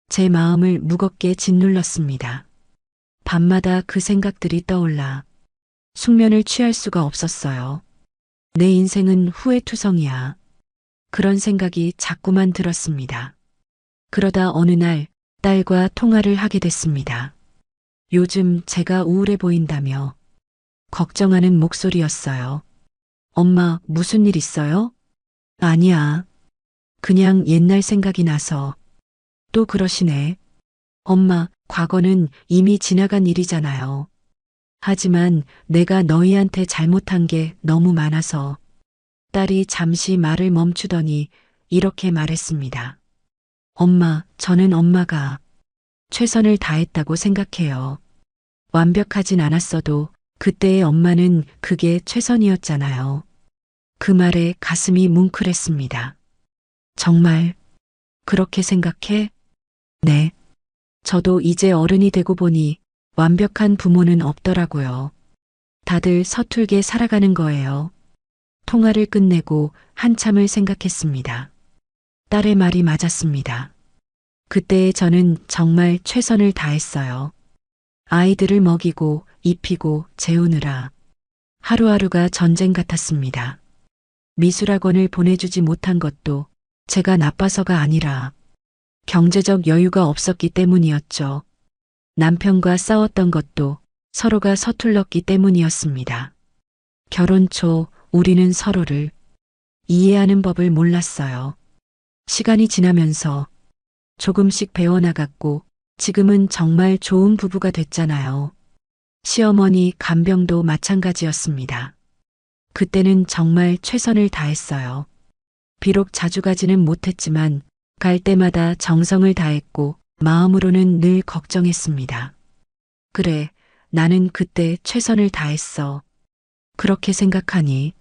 제 마음을 무겁게 짓눌렀습니다. 밤마다 그 생각들이 떠올라 숙면을 취할 수가 없었어요. 내 인생은 후회투성이야. 그런 생각이 자꾸만 들었습니다. 그러다 어느 날 딸과 통화를 하게 됐습니다. 요즘 제가 우울해 보인다며 걱정하는 목소리였어요. 엄마, 무슨 일 있어요? 아니야. 그냥 옛날 생각이 나서. 또 그러시네. 엄마, 과거는 이미 지나간 일이잖아요. 하지만 내가 너희한테 잘못한 게 너무 많아서. 딸이 잠시 말을 멈추더니 이렇게 말했습니다. 엄마, 저는 엄마가 최선을 다했다고 생각해요. 완벽하진 않았어도 그때의 엄마는 그게 최선이었잖아요. 그 말에 가슴이 뭉클했습니다. 정말 그렇게 생각해? 네. 저도 이제 어른이 되고 보니 완벽한 부모는 없더라고요. 다들 서툴게 살아가는 거예요. 통화를 끝내고 한참을 생각했습니다. 딸의 말이 맞았습니다. 그때의 저는 정말 최선을 다했어요. 아이들을 먹이고 입히고 재우느라 하루하루가 전쟁 같았습니다. 미술학원을 보내주지 못한 것도 제가 나빠서가 아니라 경제적 여유가 없었기 때문이었죠. 남편과 싸웠던 것도 서로가 서툴렀기 때문이었습니다. 결혼 초 우리는 서로를 이해하는 법을 몰랐어요. 시간이 지나면서 조금씩 배워나갔고 지금은 정말 좋은 부부가 됐잖아요. 시어머니 간병도 마찬가지였습니다. 그때는 정말 최선을 다했어요. 비록 자주 가지는 못했지만 갈 때마다 정성을 다했고 마음으로는 늘 걱정했습니다. 그래, 나는 그때 최선을 다했어. 그렇게 생각하니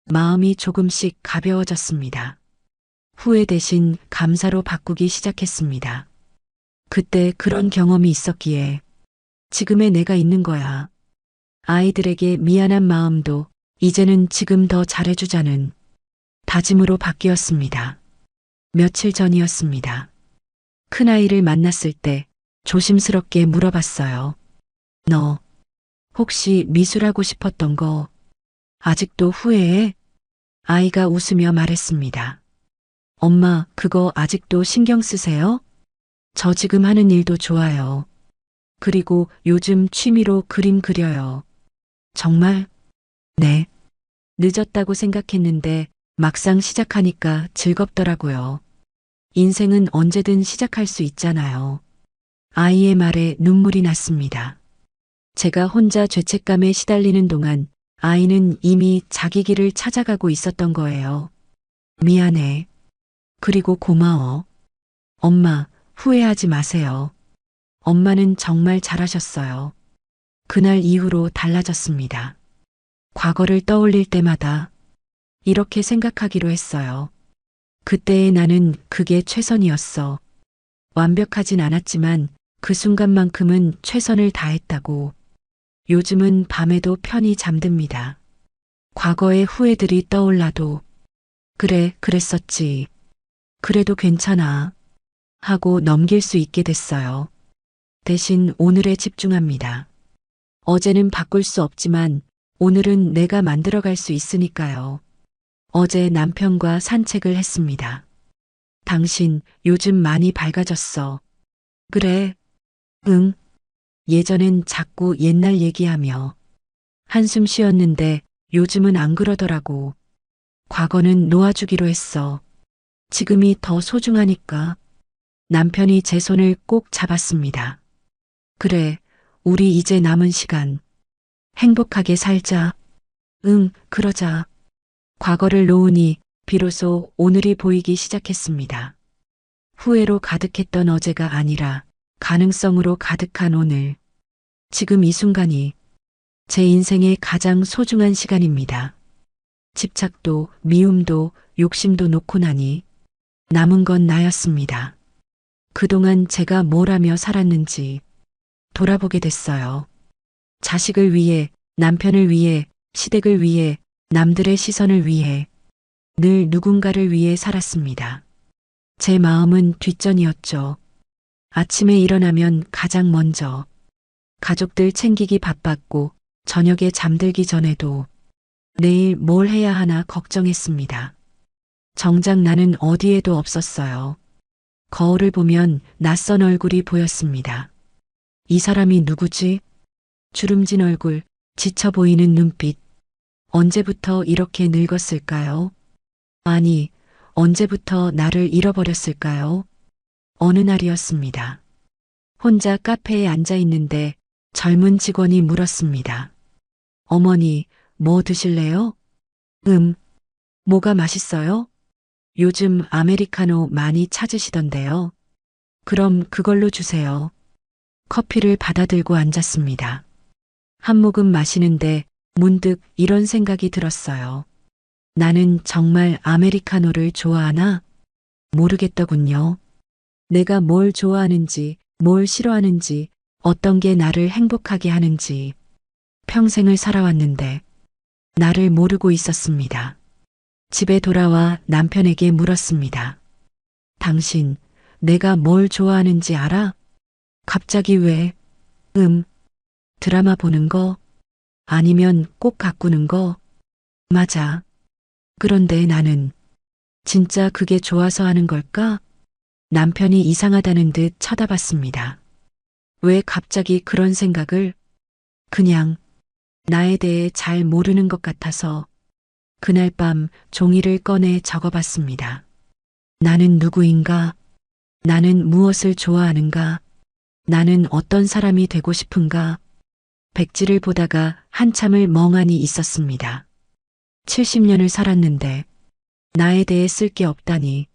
마음이 조금씩 가벼워졌습니다. 후회 대신 감사로 바꾸기 시작했습니다. 그때 그런 경험이 있었기에 지금의 내가 있는 거야. 아이들에게 미안한 마음도 이제는 지금 더 잘해주자는 다짐으로 바뀌었습니다. 며칠 전이었습니다. 큰아이를 만났을 때 조심스럽게 물어봤어요. 너 혹시 미술하고 싶었던 거 아직도 후회해? 아이가 웃으며 말했습니다. 엄마, 그거 아직도 신경 쓰세요? 저 지금 하는 일도 좋아요. 그리고 요즘 취미로 그림 그려요. 정말? 네. 늦었다고 생각했는데 막상 시작하니까 즐겁더라고요. 인생은 언제든 시작할 수 있잖아요. 아이의 말에 눈물이 났습니다. 제가 혼자 죄책감에 시달리는 동안 아이는 이미 자기 길을 찾아가고 있었던 거예요. 미안해. 그리고 고마워. 엄마, 후회하지 마세요. 엄마는 정말 잘하셨어요. 그날 이후로 달라졌습니다. 과거를 떠올릴 때마다 이렇게 생각하기로 했어요. 그때의 나는 그게 최선이었어. 완벽하진 않았지만 그 순간만큼은 최선을 다했다고. 요즘은 밤에도 편히 잠듭니다. 과거의 후회들이 떠올라도 그래, 그랬었지. 그래도 괜찮아. 하고 넘길 수 있게 됐어요. 대신 오늘에 집중합니다. 어제는 바꿀 수 없지만 오늘은 내가 만들어갈 수 있으니까요. 어제 남편과 산책을 했습니다. 당신 요즘 많이 밝아졌어. 그래. 응. 예전엔 자꾸 옛날 얘기하며 한숨 쉬었는데 요즘은 안 그러더라고. 과거는 놓아주기로 했어. 지금이 더 소중하니까. 남편이 제 손을 꼭 잡았습니다. 그래, 우리 이제 남은 시간 행복하게 살자. 응, 그러자. 과거를 놓으니 비로소 오늘이 보이기 시작했습니다. 후회로 가득했던 어제가 아니라 가능성으로 가득한 오늘. 지금 이 순간이 제 인생의 가장 소중한 시간입니다. 집착도, 미움도, 욕심도 놓고 나니 남은 건 나였습니다. 그동안 제가 뭘 하며 살았는지 돌아보게 됐어요. 자식을 위해, 남편을 위해, 시댁을 위해, 남들의 시선을 위해, 늘 누군가를 위해 살았습니다. 제 마음은 뒷전이었죠. 아침에 일어나면 가장 먼저 가족들 챙기기 바빴고 저녁에 잠들기 전에도 내일 뭘 해야 하나 걱정했습니다. 정작 나는 어디에도 없었어요. 거울을 보면 낯선 얼굴이 보였습니다. 이 사람이 누구지? 주름진 얼굴, 지쳐 보이는 눈빛. 언제부터 이렇게 늙었을까요? 아니, 언제부터 나를 잃어버렸을까요? 어느 날이었습니다. 혼자 카페에 앉아 있는데 젊은 직원이 물었습니다. 어머니, 뭐 드실래요? 뭐가 맛있어요? 요즘 아메리카노 많이 찾으시던데요. 그럼 그걸로 주세요. 커피를 받아들고 앉았습니다. 한 모금 마시는데 문득 이런 생각이 들었어요. 나는 정말 아메리카노를 좋아하나? 모르겠더군요. 내가 뭘 좋아하는지, 뭘 싫어하는지, 어떤 게 나를 행복하게 하는지 평생을 살아왔는데 나를 모르고 있었습니다. 집에 돌아와 남편에게 물었습니다. 당신, 내가 뭘 좋아하는지 알아? 갑자기 왜? 드라마 보는 거? 아니면 꽃 가꾸는 거? 맞아. 그런데 나는 진짜 그게 좋아서 하는 걸까? 남편이 이상하다는 듯 쳐다봤습니다. 왜 갑자기 그런 생각을? 그냥 나에 대해 잘 모르는 것 같아서 그날 밤 종이를 꺼내 적어봤습니다. 나는 누구인가? 나는 무엇을 좋아하는가? 나는 어떤 사람이 되고 싶은가? 백지를 보다가 한참을 멍하니 있었습니다. 70년을 살았는데 나에 대해 쓸 게 없다니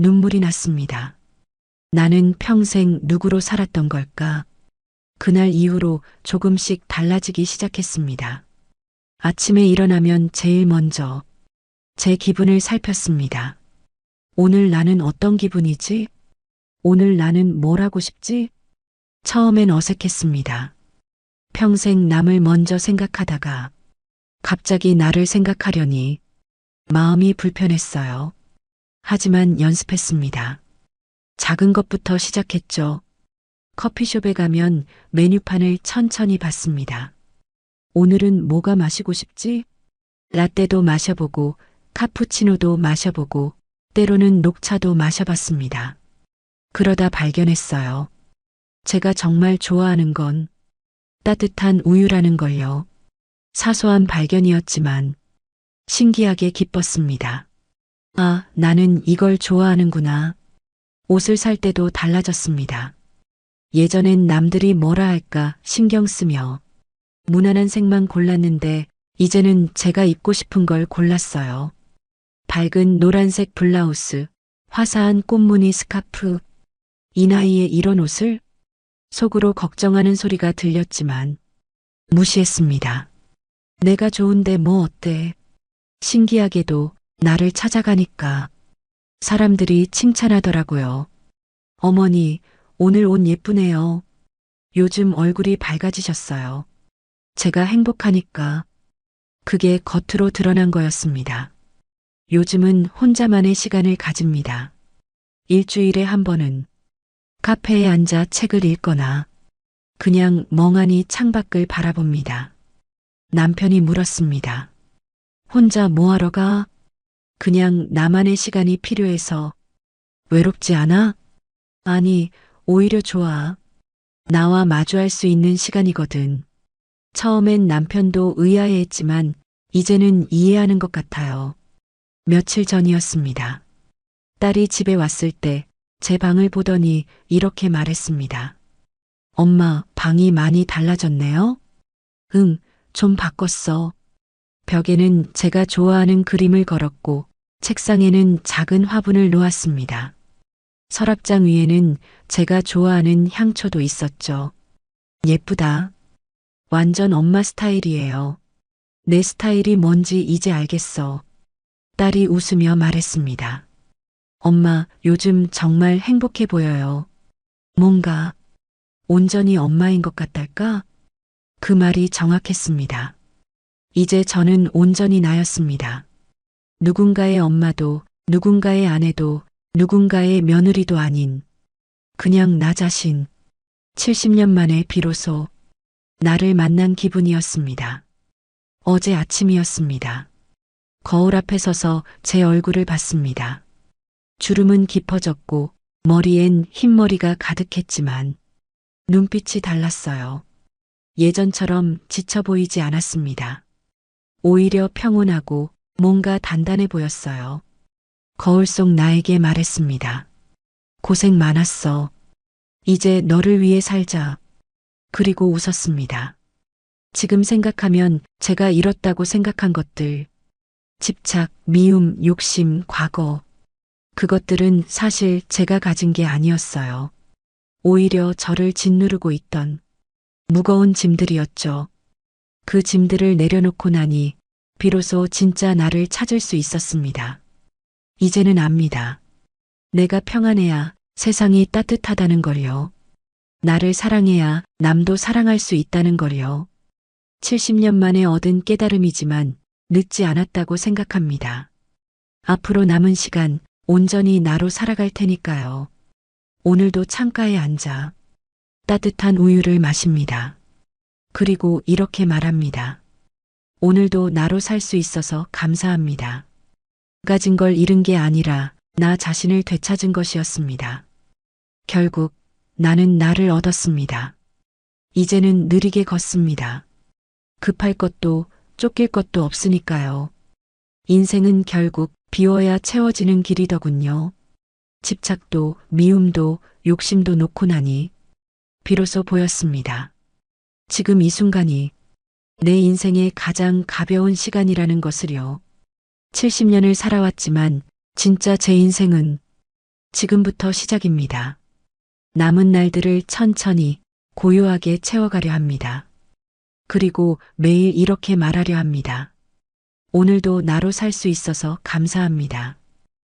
눈물이 났습니다. 나는 평생 누구로 살았던 걸까? 그날 이후로 조금씩 달라지기 시작했습니다. 아침에 일어나면 제일 먼저 제 기분을 살폈습니다. 오늘 나는 어떤 기분이지? 오늘 나는 뭘 하고 싶지? 처음엔 어색했습니다. 평생 남을 먼저 생각하다가 갑자기 나를 생각하려니 마음이 불편했어요. 하지만 연습했습니다. 작은 것부터 시작했죠. 커피숍에 가면 메뉴판을 천천히 봤습니다. 오늘은 뭐가 마시고 싶지? 라떼도 마셔보고 카푸치노도 마셔보고 때로는 녹차도 마셔봤습니다. 그러다 발견했어요. 제가 정말 좋아하는 건 따뜻한 우유라는 걸요. 사소한 발견이었지만 신기하게 기뻤습니다. 아, 나는 이걸 좋아하는구나. 옷을 살 때도 달라졌습니다. 예전엔 남들이 뭐라 할까 신경 쓰며 무난한 색만 골랐는데 이제는 제가 입고 싶은 걸 골랐어요. 밝은 노란색 블라우스, 화사한 꽃무늬 스카프. 이 나이에 이런 옷을? 속으로 걱정하는 소리가 들렸지만 무시했습니다. 내가 좋은데 뭐 어때? 신기하게도 나를 찾아가니까 사람들이 칭찬하더라고요. 어머니, 오늘 옷 예쁘네요. 요즘 얼굴이 밝아지셨어요. 제가 행복하니까 그게 겉으로 드러난 거였습니다. 요즘은 혼자만의 시간을 가집니다. 일주일에 한 번은 카페에 앉아 책을 읽거나 그냥 멍하니 창밖을 바라봅니다. 남편이 물었습니다. 혼자 뭐하러 가? 그냥 나만의 시간이 필요해서. 외롭지 않아? 아니, 오히려 좋아. 나와 마주할 수 있는 시간이거든. 처음엔 남편도 의아해했지만 이제는 이해하는 것 같아요. 며칠 전이었습니다. 딸이 집에 왔을 때 제 방을 보더니 이렇게 말했습니다. 엄마, 방이 많이 달라졌네요? 응, 좀 바꿨어. 벽에는 제가 좋아하는 그림을 걸었고 책상에는 작은 화분을 놓았습니다. 서랍장 위에는 제가 좋아하는 향초도 있었죠. 예쁘다. 완전 엄마 스타일이에요. 내 스타일이 뭔지 이제 알겠어. 딸이 웃으며 말했습니다. 엄마, 요즘 정말 행복해 보여요. 뭔가 온전히 엄마인 것 같달까? 그 말이 정확했습니다. 이제 저는 온전히 나였습니다. 누군가의 엄마도, 누군가의 아내도, 누군가의 며느리도 아닌 그냥 나 자신. 70년 만에 비로소 나를 만난 기분이었습니다. 어제 아침이었습니다. 거울 앞에 서서 제 얼굴을 봤습니다. 주름은 깊어졌고 머리엔 흰머리가 가득했지만 눈빛이 달랐어요. 예전처럼 지쳐 보이지 않았습니다. 오히려 평온하고 뭔가 단단해 보였어요. 거울 속 나에게 말했습니다. 고생 많았어. 이제 너를 위해 살자. 그리고 웃었습니다. 지금 생각하면 제가 잃었다고 생각한 것들, 집착, 미움, 욕심, 과거, 그것들은 사실 제가 가진 게 아니었어요. 오히려 저를 짓누르고 있던 무거운 짐들이었죠. 그 짐들을 내려놓고 나니 비로소 진짜 나를 찾을 수 있었습니다. 이제는 압니다. 내가 평안해야 세상이 따뜻하다는 걸요. 나를 사랑해야 남도 사랑할 수 있다는 걸요. 70년 만에 얻은 깨달음이지만 늦지 않았다고 생각합니다. 앞으로 남은 시간 온전히 나로 살아갈 테니까요. 오늘도 창가에 앉아 따뜻한 우유를 마십니다. 그리고 이렇게 말합니다. 오늘도 나로 살 수 있어서 감사합니다. 가진 걸 잃은 게 아니라 나 자신을 되찾은 것이었습니다. 결국 나는 나를 얻었습니다. 이제는 느리게 걷습니다. 급할 것도 쫓길 것도 없으니까요. 인생은 결국 비워야 채워지는 길이더군요. 집착도 미움도 욕심도 놓고 나니 비로소 보였습니다. 지금 이 순간이 내 인생의 가장 가벼운 시간이라는 것을요. 70년을 살아왔지만 진짜 제 인생은 지금부터 시작입니다. 남은 날들을 천천히 고요하게 채워가려 합니다. 그리고 매일 이렇게 말하려 합니다. 오늘도 나로 살 수 있어서 감사합니다.